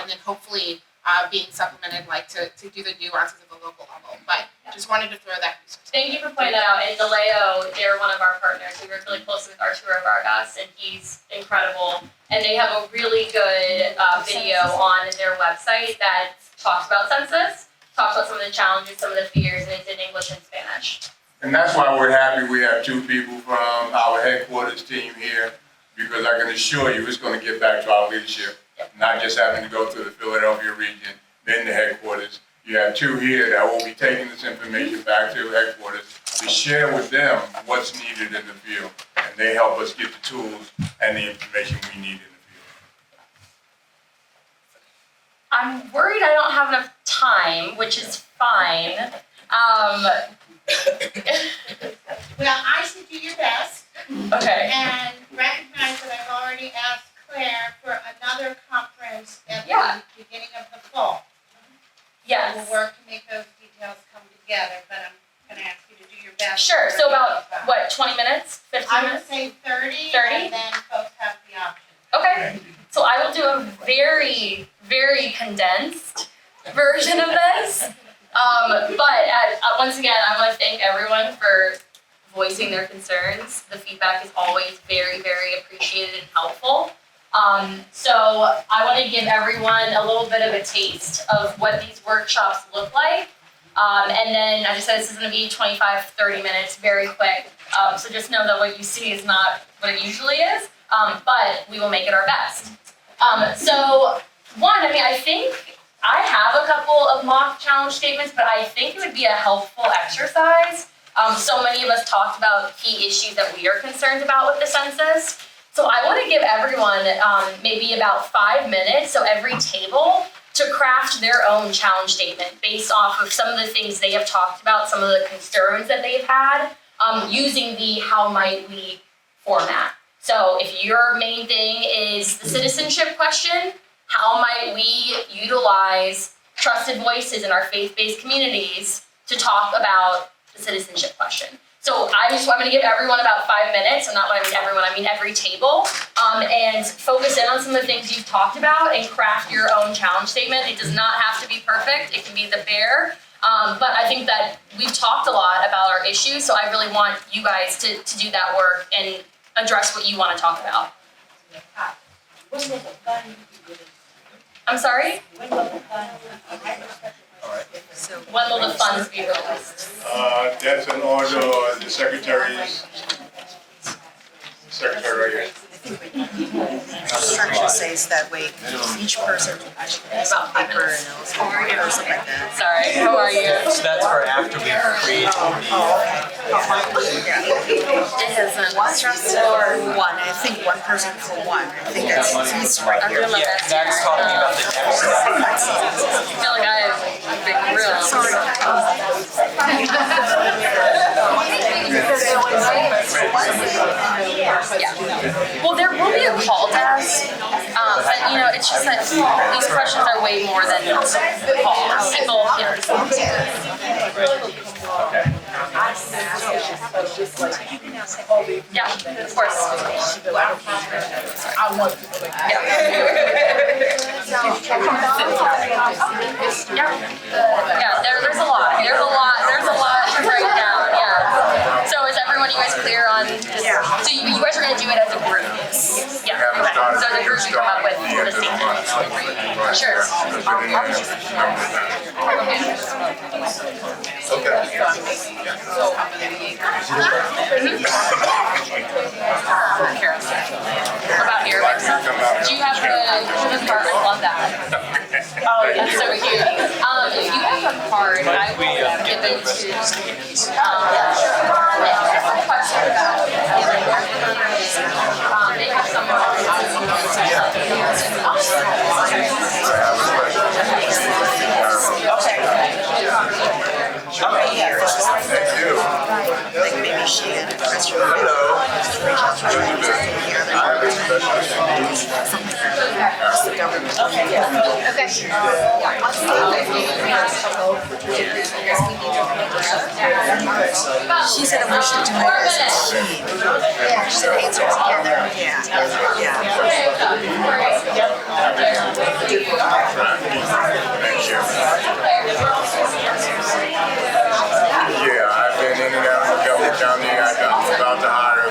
And then hopefully being supplemented like to do the nuances of the local level. But just wanted to throw that resource. Thank you for pointing that out. And NALEO, they're one of our partners. We work really closely with Arturo Vargas, and he's incredible. And they have a really good video on their website that talks about census, talks about some of the challenges, some of the fears, and it's in English and Spanish. And that's why we're happy we have two people from our headquarters team here, because I can assure you it's going to get back to our leadership, not just having to go through the Philadelphia region, then the headquarters. You have two here that will be taking this information back to headquarters to share with them what's needed in the field. And they help us get the tools and the information we need in the field. I'm worried I don't have enough time, which is fine. Well, I should do your best. Okay. And recognize that I've already asked Claire for another conference at the beginning of the fall. Yes. We'll work to make those details come together, but I'm gonna ask you to do your best. Sure, so about, what, 20 minutes, 15 I would minutes? say 30, 30? and then folks have the option. Okay, so I will do a very, very condensed version of this. Once again, I want to thank everyone for voicing their concerns. The feedback is always very, very appreciated and helpful. So I want to give everyone a little bit of a taste of what these workshops look like. And then I just said this is going to be 25, 30 minutes, very quick. So just know that what you see is not what it usually is, but we will make it our best. So one, I think I have a couple of mock challenge statements, but I think it would be a helpful exercise. So many of us talked about key issues that we are concerned about with the census. So I want to give everyone maybe about 5 minutes, so every table, to craft their own challenge statement based off of some of the things they have talked about, some of the concerns that they've had, using the how might we format. So if your main thing is the citizenship question, how might we utilize trusted voices in our faith-based communities to talk about the citizenship question? So I'm going to give everyone about 5 minutes, and not when I mean everyone, I mean every table, and focus in on some of the things you've talked about and craft your own challenge statement. It does not have to be perfect. It can be the bare. But I think that we've talked a lot about our issues, so I really want you guys to do that work and address what you want to talk about. I'm sorry? When will the funds be released? That's an order of the secretary right here. structure says that way, each person actually has a paper and also or something like that. Sorry, how are you? So that's for after we create It has an or one, I think one person for one, I think that's, it's right here. Yeah, that's talking about the next step. I feel like I have a big room. Yeah. Well, there will be a call desk, but you know, it's just that these questions are way more than calls. People, you know. Yeah, of course. Yeah, there's a lot. There's a lot to break down. Yeah. So is everyone, you guys clear on this? Yeah. So you guys are gonna do it as a group? Yeah. Okay. So the group you come up with the same. Sure. About earrings. Do you have the card? I love that. Oh, that's so cute. If you have a card, I will give it to if you have a question about they have some Like maybe she had a question. It's the government. She said I wish to do it as a she. She said answer together. Yeah, I've been in and out of Montgomery County. I'm about to hire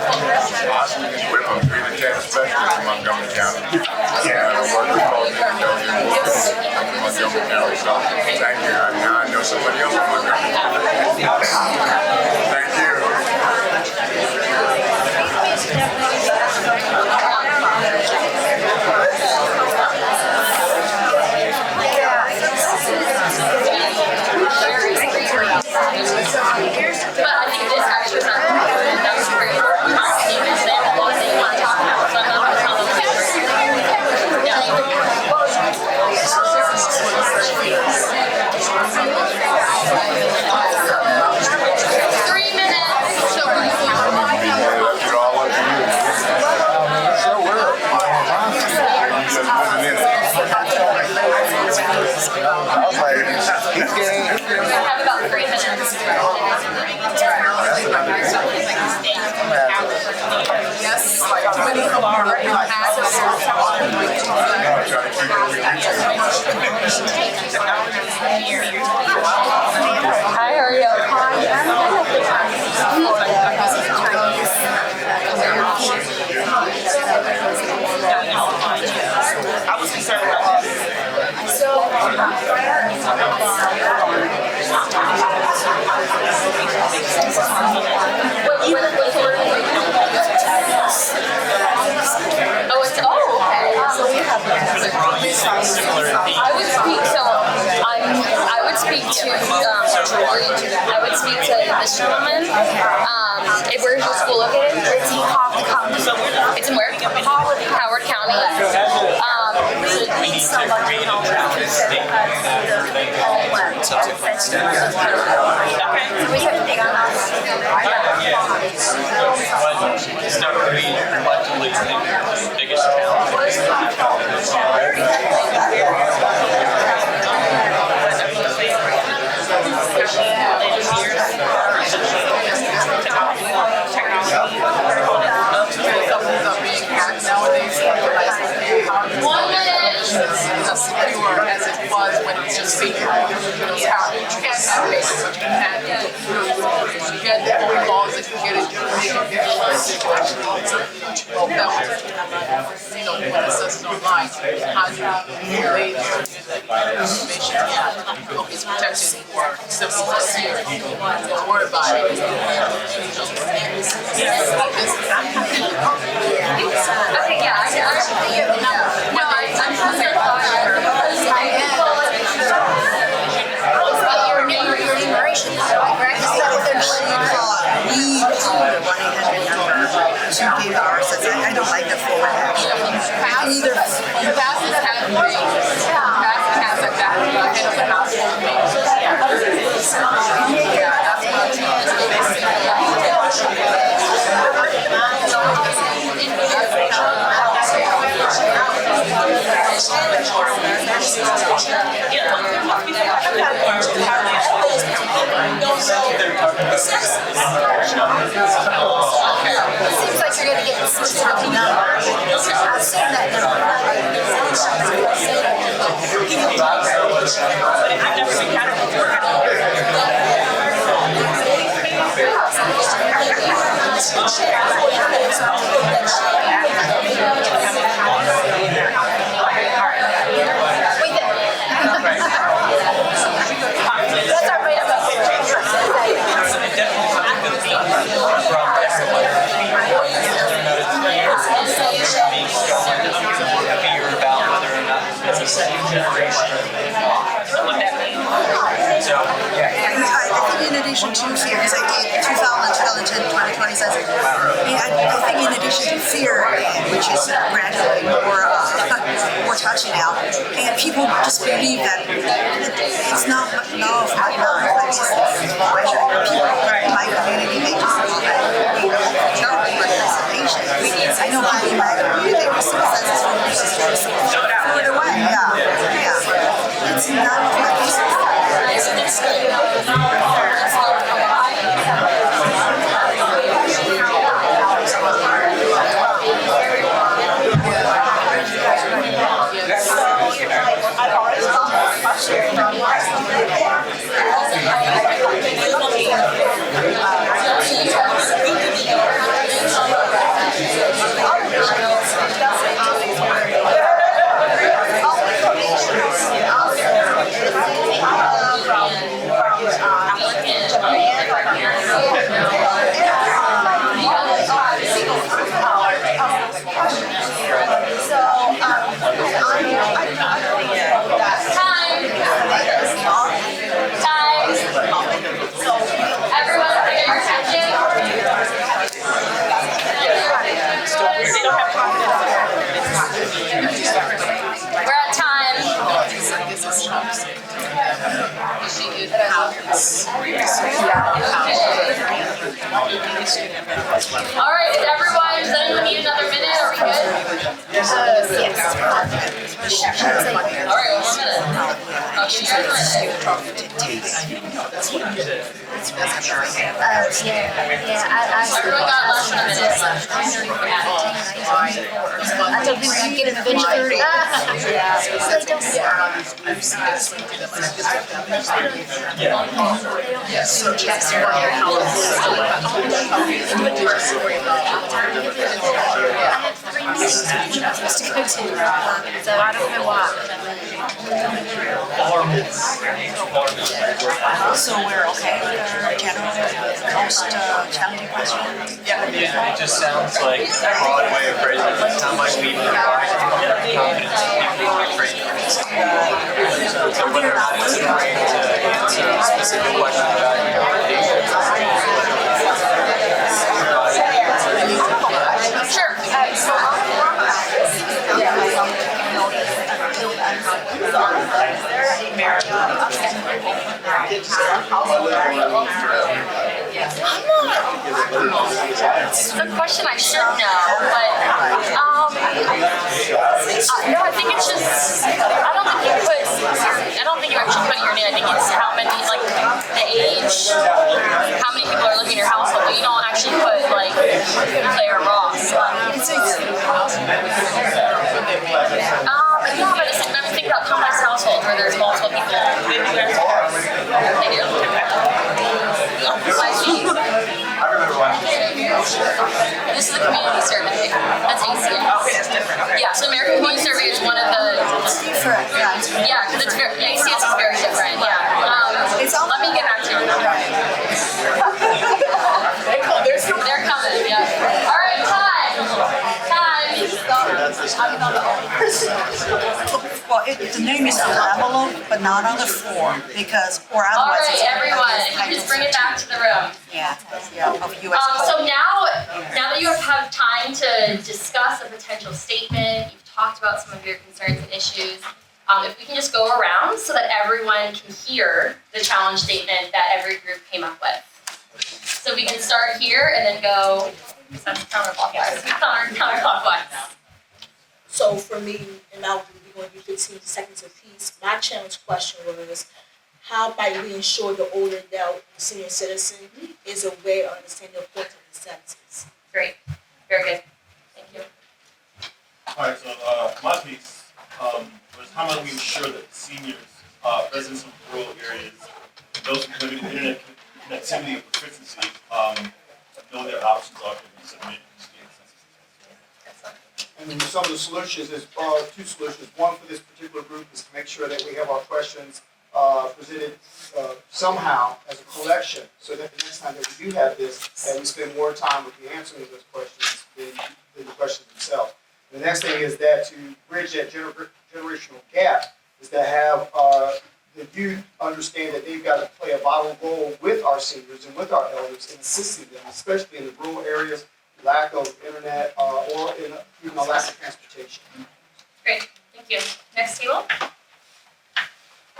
hospitals with them, 3 to 10 specialists in Montgomery County. And I work with both in Montgomery County. So thank you. Now I know somebody else in Montgomery County. Thank you. But I think this extra time that was pretty important. They have a lot they want to talk about, so I'm not going to tell them. 3 minutes. So we have about 3 minutes. Yes, too many of them are Hi, how are you? I was concerned about this. I would speak to Julie. I would speak to this gentleman. Where's your school located? It's in where? Howard County. We need to create a traffic state. It's not going to be collectively the biggest secure as it was when it's just senior. You can't have babies, but you can get the old laws that you get it, when it says online, how do you relate that information? Okay, it's protected for civil here. Don't worry about it. Yeah, I'm just like, Your enumeration, correct? Is that what they're we call the 1-800 number to give our census. I don't like the format actually. Either The thousands have three. Thousands has like that. Head of the household. Yeah, that's seems like you're gonna get a specific number. I'll assume that number. I've never been That's our way of I think in addition to fear, because I did 2010, 2020 census, I think in addition to fear, which is gradually more touchy now, and people just believe that it's not enough, like people in my community, they just terrible participation. I know people in my community, they receive census forms throw it away, yeah. It's none of my business. All right, is everyone, does anyone need another minute? Are we good? Yes. All right, 1 minute. Oh, you guys are everyone got less than a minute. I don't think we can get it eventually. So I don't know why. So we're okay with our general cost challenging question? Yeah, it just sounds like a broad way of phrasing it. How might we provide confidence to people who are training? So whether or not it's trying to answer a specific question about Sure. It's a question I should know, but no, I think it's just I don't think you actually put your name. I think it's how many, like the age, how many people are living in your household, but you don't actually put like Claire Ross. Yeah, but it's like, think about complex households where there's multiple people. They do. This is the community survey. That's ACS. Okay, that's different. Okay. Yeah, so American Community Survey is one of the. Yeah, because it's very, ACS is very different. Yeah. Let me get back to you. They're coming. Yeah. All right, time. Well, if the name is on the envelope, but not on the floor, because, or All otherwise right, it's everyone, against you can just Title bring it back to the room. Yeah, of US So code. now that you have had time to discuss a potential statement, you've talked about some of your concerns and issues, if we can just go around so that everyone can hear the challenge statement that every group came up with. So we can start here and then go, that's counterclockwise, counterclockwise. So for me, and I'll be going to do 15 seconds apiece, my challenge question was, how might we ensure the older adult senior citizen is aware or understand the importance of the census? Great, very good, thank you. Alright, so my piece was how might we ensure that seniors, residents of rural areas, those with limited internet connectivity or proficiency, know their options are to submit to the census. And then some of the solutions is, two solutions. One for this particular group is to make sure that we have our questions presented somehow as a collection, so that the next time that we do have this, that we spend more time with the answering of those questions than the questions themselves. And the next thing is that to bridge that generational gap is to have the youth understand that they've got to play a vital role with our seniors and with our elders in assisting them, especially in the rural areas, lack of internet, or in even a lack of transportation. Great, thank you. Next table.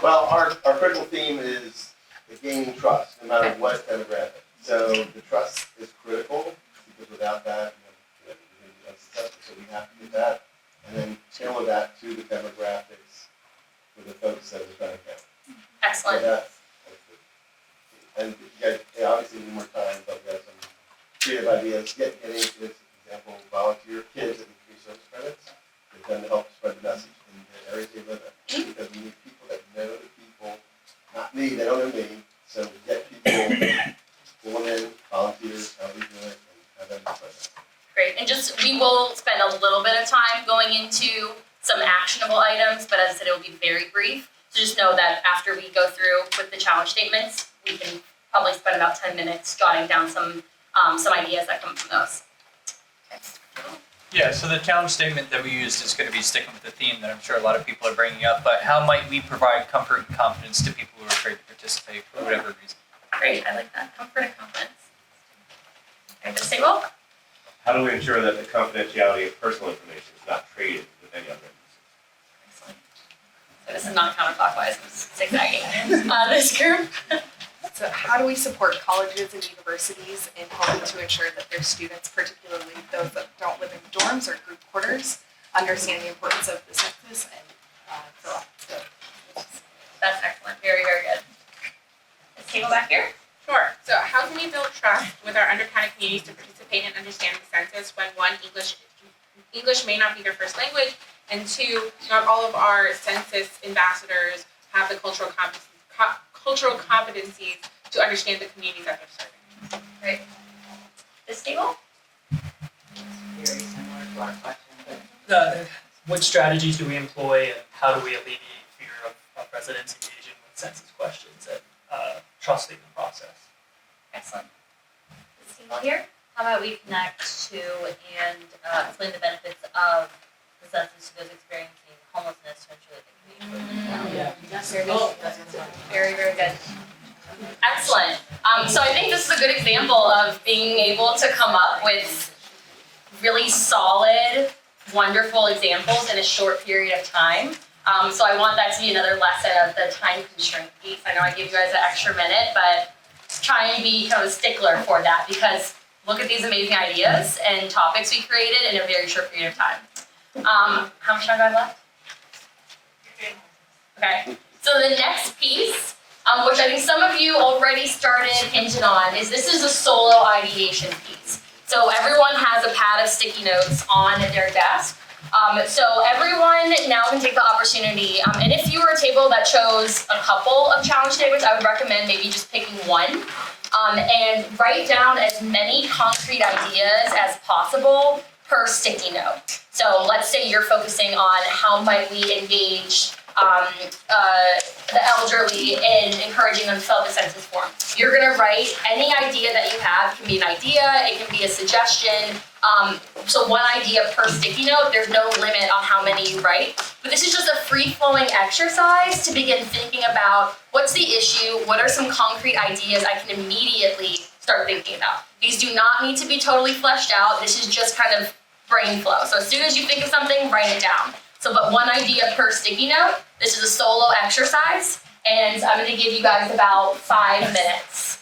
Well, our critical theme is the gaining trust, no matter what demographic. So the trust is critical, because without that, you're going to be unsuccessful. So we have to get that, and then tailor that to the demographics for the folks that are going to count. Excellent. So that's and you obviously need more time, but we have some creative ideas. Getting into this example, volunteer kids that need free service credits. They've done to help spread the message in the areas they live in. Because we need people that know the people, not me, they don't know me. So we get people going in, volunteers, how we do it, and have them spread that. Great, and just, we will spend a little bit of time going into some actionable items, but as I said, it will be very brief. So just know that after we go through with the challenge statements, we can probably spend about 10 minutes jotting down some ideas that come from those. Yeah, so the challenge statement that we used is going to be sticking with the theme that I'm sure a lot of people are bringing up, but how might we provide comfort and confidence to people who are afraid to participate for whatever reason? Great, I like that, comfort and confidence. Okay, this table? How do we ensure that the confidentiality of personal information is not traded with any other agencies? Excellent. So this is not counterclockwise, it's zigzagging. This group? So how do we support colleges and universities in helping to ensure that their students, particularly those that don't live in dorms or group quarters, understand the importance of the census and fill out the. That's excellent, very, very good. This table back here? Sure. So how can we build trust with our undercounted communities to participate and understand the census when one, English may not be their first language, and two, not all of our census ambassadors have the cultural competencies to understand the communities that they're serving. Great. This table? Very similar to our question. What strategies do we employ, and how do we alleviate fear of residents engaging with census questions and trusting the process? Excellent. This table here? How about we connect to and explain the benefits of the census to those experiencing homelessness to ensure that they can be Very, very good. Excellent. So I think this is a good example of being able to come up with really solid, wonderful examples in a short period of time. So I want that to be another lesson of the time constraint piece. I know I give you guys an extra minute, but try and be kind of a stickler for that, because look at these amazing ideas and topics we created in a very short period of time. How much time do I have left? Okay, so the next piece, which I think some of you already started hinting on, is this is a solo ideation piece. So everyone has a pad of sticky notes on their desk. So everyone now can take the opportunity, and if you were a table that chose a couple of challenge statements, I would recommend maybe just picking one, and write down as many concrete ideas as possible per sticky note. So let's say you're focusing on how might we engage the elderly and encouraging them to fill out the census form. You're gonna write any idea that you have. It can be an idea, it can be a suggestion. So one idea per sticky note, there's no limit on how many you write. But this is just a free-flowing exercise to begin thinking about what's the issue, what are some concrete ideas I can immediately start thinking about. These do not need to be totally fleshed out. This is just kind of brain flow. So as soon as you think of something, write it down. So but one idea per sticky note. This is a solo exercise, and I'm gonna give you guys about 5 minutes.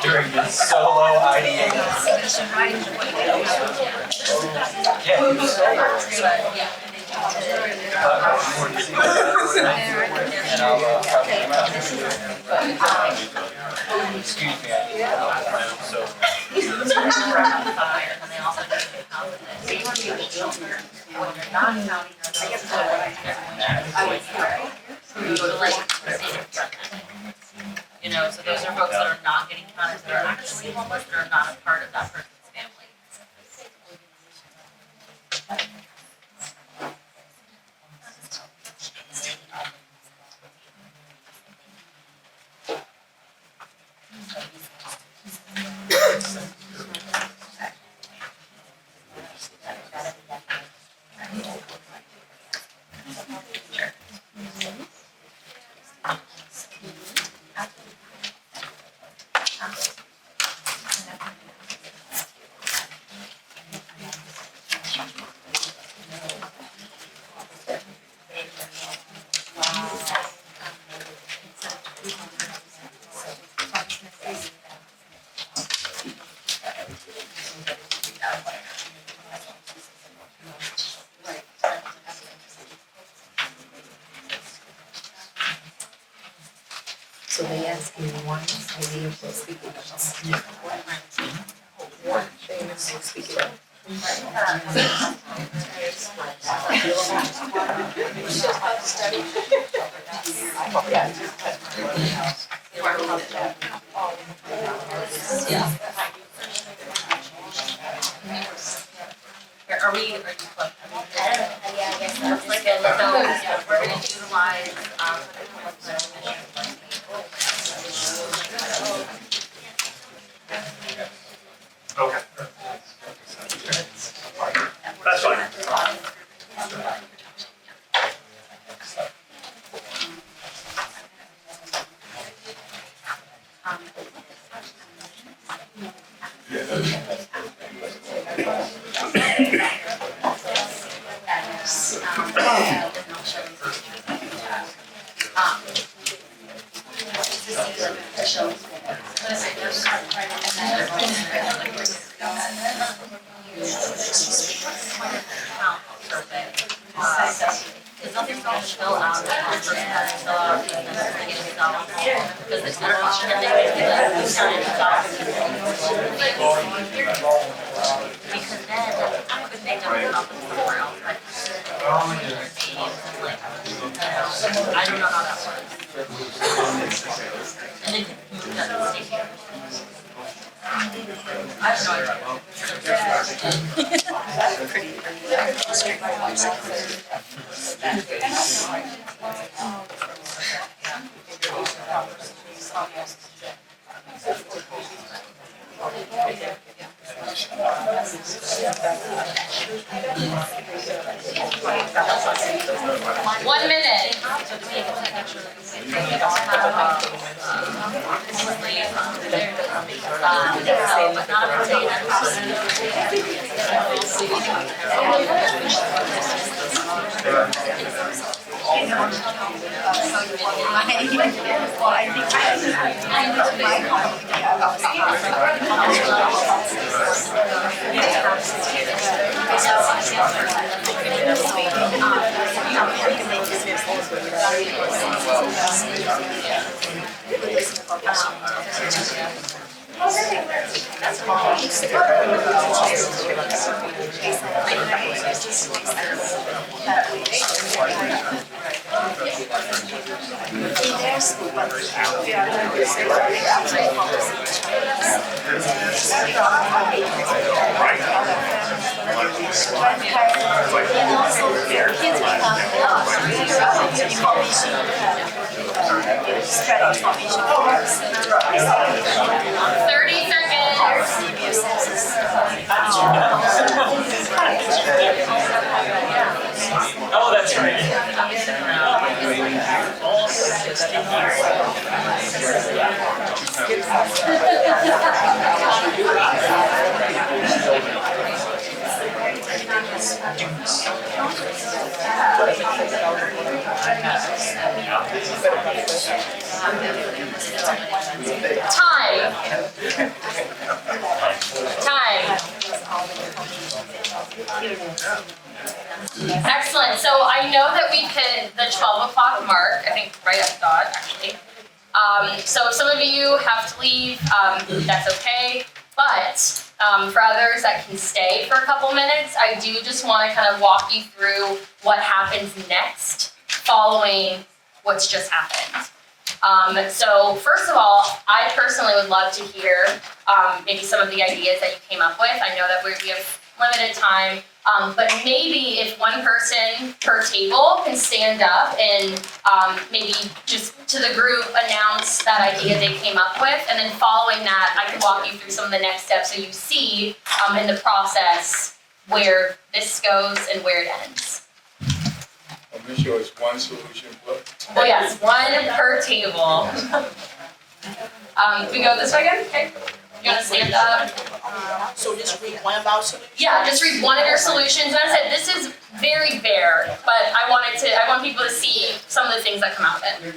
During this solo ideation. Excuse me, I need to help my own so. You know, so those are folks that are not getting counted, that are actually homeless, that are not a part of that person's family. So they ask you one idea for speaking notes. One famous speaking note. Are you close? Yeah, I guess so. So we're gonna utilize, Okay. That's fine. Because nothing's gonna fill out, that person has to fill out, and then they're gonna get it done. Because it's not option, and they can do that, it's not in the document. Because then, could they don't come up with somewhere else, like, I don't know how that works. And then move that to the state. I have no One minute. Spread information. 30 Oh, that's right. Time. Excellent. So I know that we've hit the 12 o'clock mark, I think right at dot actually. So if some of you have to leave, that's okay. But for others that can stay for a couple minutes, I do just want to kind of walk you through what happens next following what's just happened. So first of all, I personally would love to hear maybe some of the ideas that you came up with. I know that we have limited time, but maybe if one person per table can stand up and maybe just to the group announce that idea they came up with, and then following that, I can walk you through some of the next steps so you see in the process where this goes and where it ends. I'm not sure it's one solution, but. Well, yes, one per table. We go this way again? Okay. You want to stand up? So just read one of our solutions? Yeah, just read one of your solutions. As I said, this is very bare, but I want people to see some of the things that come out of it.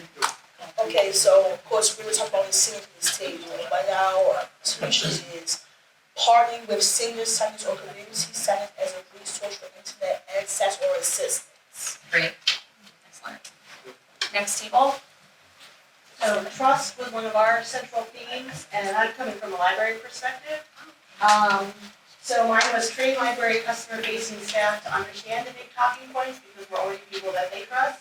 Okay, so of course we were talking about the senior to this table. Right now, solutions is partnering with senior centers or community centers as a resource for internet access or assistance. Great. Excellent. Next table. So trust was one of our central themes, and I'm coming from a library perspective. So mine was train library customer-facing staff to understand the big talking points because we're only people that they trust,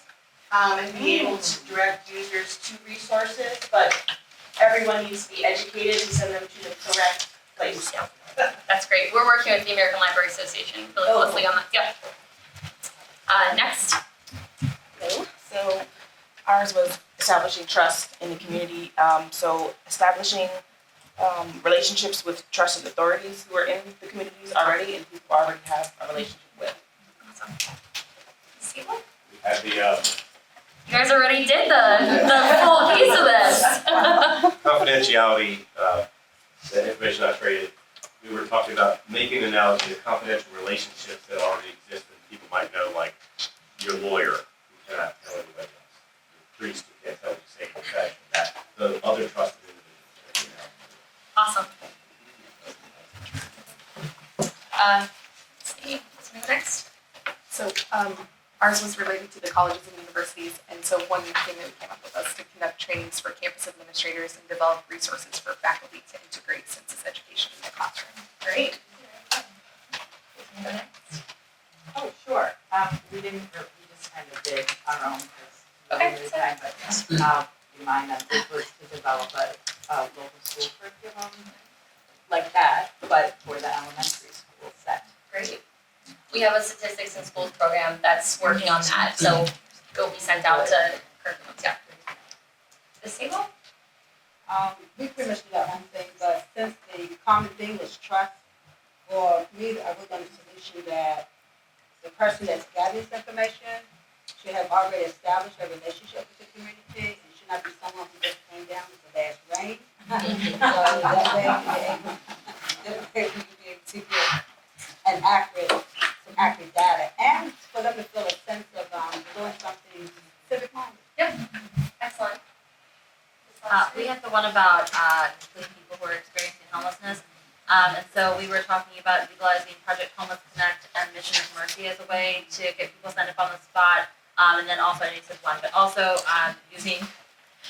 and be able to direct users to resources, but everyone needs to be educated and send them to the correct place. That's great. We're working with the American Library Association really closely on that. Yep. Next. So ours was establishing trust in the community. So establishing relationships with trusted authorities who are in the communities already and who already have a relationship with. Awesome. We had the You guys already did the full piece of this. confidentiality, the information not traded. We were talking about making an analogy to confidential relationships that already exist and people might know, like your lawyer who cannot tell anybody else. Your priest who can't tell you say confession. That the other trusted individuals. Awesome. Let's see. What's next? So ours was related to the colleges and universities, and so one thing that we came up with was to conduct trainings for campus administrators and develop resources for faculty to integrate census education in the classroom. Great. Oh, sure. We just kind of did our own, Okay. because time, but in mind, this was to develop a local school curriculum like that, but for the elementary school set. Great. We have a statistics in schools program that's working on that, so it'll be sent out to curriculums. Yeah. This table? We pretty much did that one thing, but since the common thing was trust, for me, I worked on a solution that the person that's gathering this information should have already established a relationship with the community. It should not be someone who just came down with a last rain. So that way we can be able to get some accurate data, and for them to feel a sense of doing something civic-minded. Yep. Excellent. We had the one about including people who are experiencing homelessness. And so we were talking about utilizing Project Homeless Connect and Mission of Mercy as a way to get people signed up on the spot. And then also, I need to one, but also using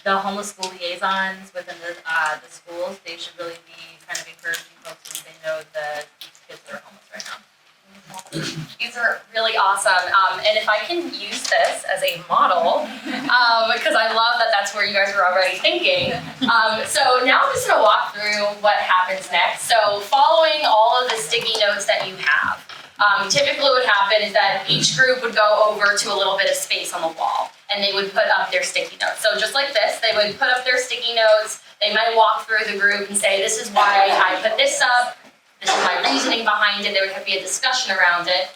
the homeless school liaisons within the schools, they should really be kind of encouraging folks when they know that these kids are homeless right now. These are really awesome, and if I can use this as a model, because I love that that's where you guys were already thinking. So now I'm just gonna walk through what happens next. So following all of the sticky notes that you have, typically what would happen is that each group would go over to a little bit of space on the wall, and they would put up their sticky notes. So just like this, they would put up their sticky notes, they might walk through the group and say, this is why I put this up, this is my reasoning behind it. There would have to be a discussion around it.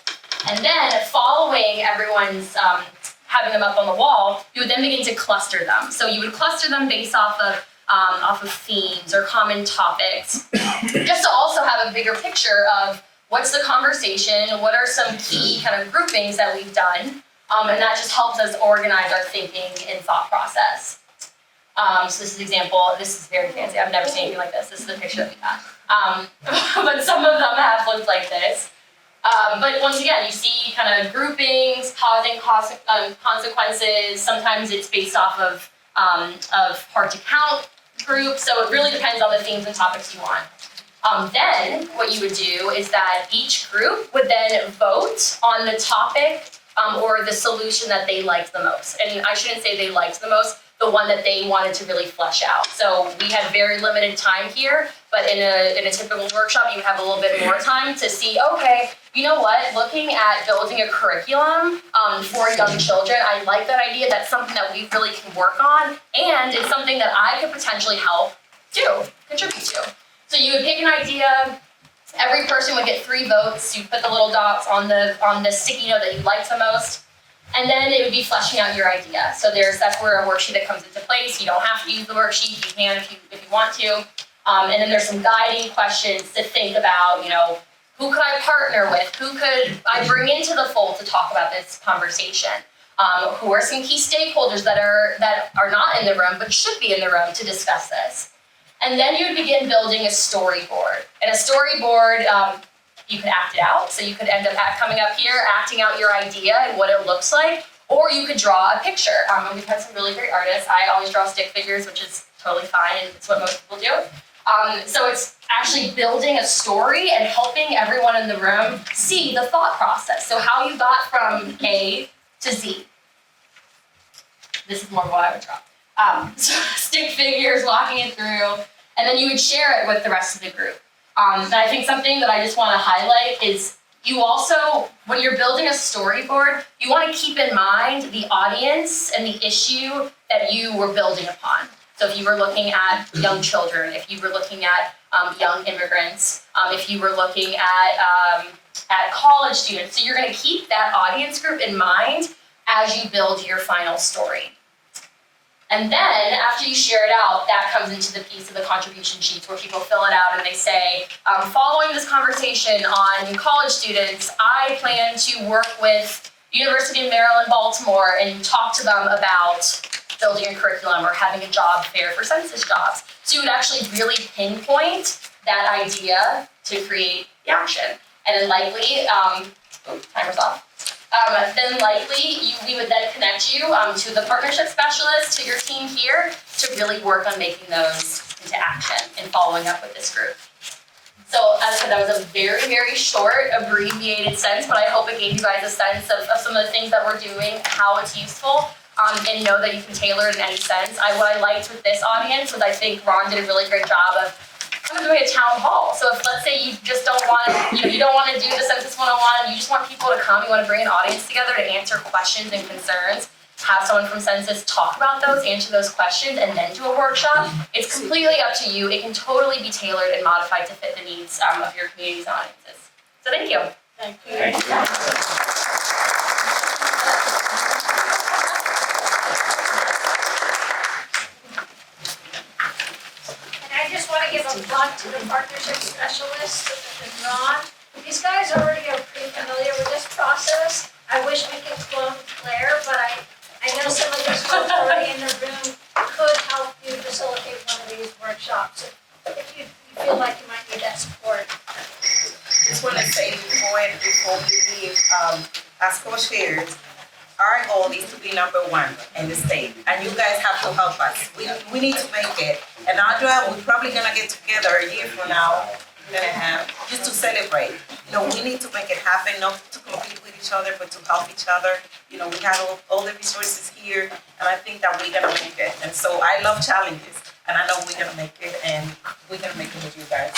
And then following everyone's having them up on the wall, you would then begin to cluster them. So you would cluster them based off of themes or common topics, just to also have a bigger picture of what's the conversation, what are some key kind of groupings that we've done, and that just helps us organize our thinking and thought process. So this is an example. This is very fancy. I've never seen anything like this. This is the picture that we got. But some of them have looked like this. But once again, you see kind of groupings, causing consequences. Sometimes it's based off of hard to count groups. So it really depends on the themes and topics you want. Then what you would do is that each group would then vote on the topic or the solution that they liked the most. And I shouldn't say they liked the most, the one that they wanted to really flesh out. So we had very limited time here, but in a typical workshop, you would have a little bit more time to see, okay, you know what, looking at building a curriculum for young children, I like that idea. That's something that we really can work on, and it's something that I could potentially help contribute to. So you would pick an idea, every person would get 3 votes, you put the little dots on the sticky note that you liked the most, and then it would be fleshing out your idea. So that's where a worksheet that comes into place. You don't have to use the worksheet, you can if you want to. And then there's some guiding questions to think about, who could I partner with? Who could I bring into the fold to talk about this conversation? Who are some key stakeholders that are not in the room but should be in the room to discuss this? And then you would begin building a storyboard. And a storyboard, you could act it out. So you could end up coming up here, acting out your idea and what it looks like, or you could draw a picture. And we've had some really great artists. I always draw stick figures, which is totally fine, and it's what most people do. So it's actually building a story and helping everyone in the room see the thought process. So how you got from A to Z. This is more what I would draw. So stick figures, walking it through, and then you would share it with the rest of the group. And I think something that I just want to highlight is you also, when you're building a storyboard, you want to keep in mind the audience and the issue that you were building upon. So if you were looking at young children, if you were looking at young immigrants, if you were looking at college students, so you're going to keep that audience group in mind as you build your final story. And then, after you share it out, that comes into the piece of the contribution sheets where people fill it out and they say, following this conversation on college students, I plan to work with University of Maryland, Baltimore, and talk to them about building a curriculum or having a job fair for census jobs. So you would actually really pinpoint that idea to create the action. And then likely, timer's off. Then likely we would then connect you to the partnership specialist, to your team here, to really work on making those into action and following up with this group. So as I said, that was a very, very short, abbreviated sense, but I hope it gave you guys a sense of some of the things that we're doing, how it's useful, and know that you can tailor it in any sense. What I liked with this audience was I think Ron did a really great job of kind of doing a town hall. So if, let's say, you just don't want, you don't want to do the Census 101, you just want people to come, you want to bring an audience together to answer questions and concerns, have someone from Census talk about those, answer those questions, and then do a workshop. It's completely up to you. It can totally be tailored and modified to fit the needs of your community's audiences. So thank you. Thank you. Thank you. I just want to give a plug to the partnership specialist and Ron. These guys already are pretty familiar with this process. I wish we could clone Claire, but I know some of these folks already in the room could help you facilitate one of these workshops if you feel like you might need that support. Just want to say before we leave, as co-chairs, our goal is to be number one in the state, and you guys have to help us. We need to make it. And Audra, we're probably gonna get together a year from now, year and a half, just to celebrate. You know, we need to make it happen, not to compete with each other, but to help each other. You know, we have all the resources here, and I think that we're gonna make it. And so I love challenges, and I know we're gonna make it, and we're gonna make it with you guys.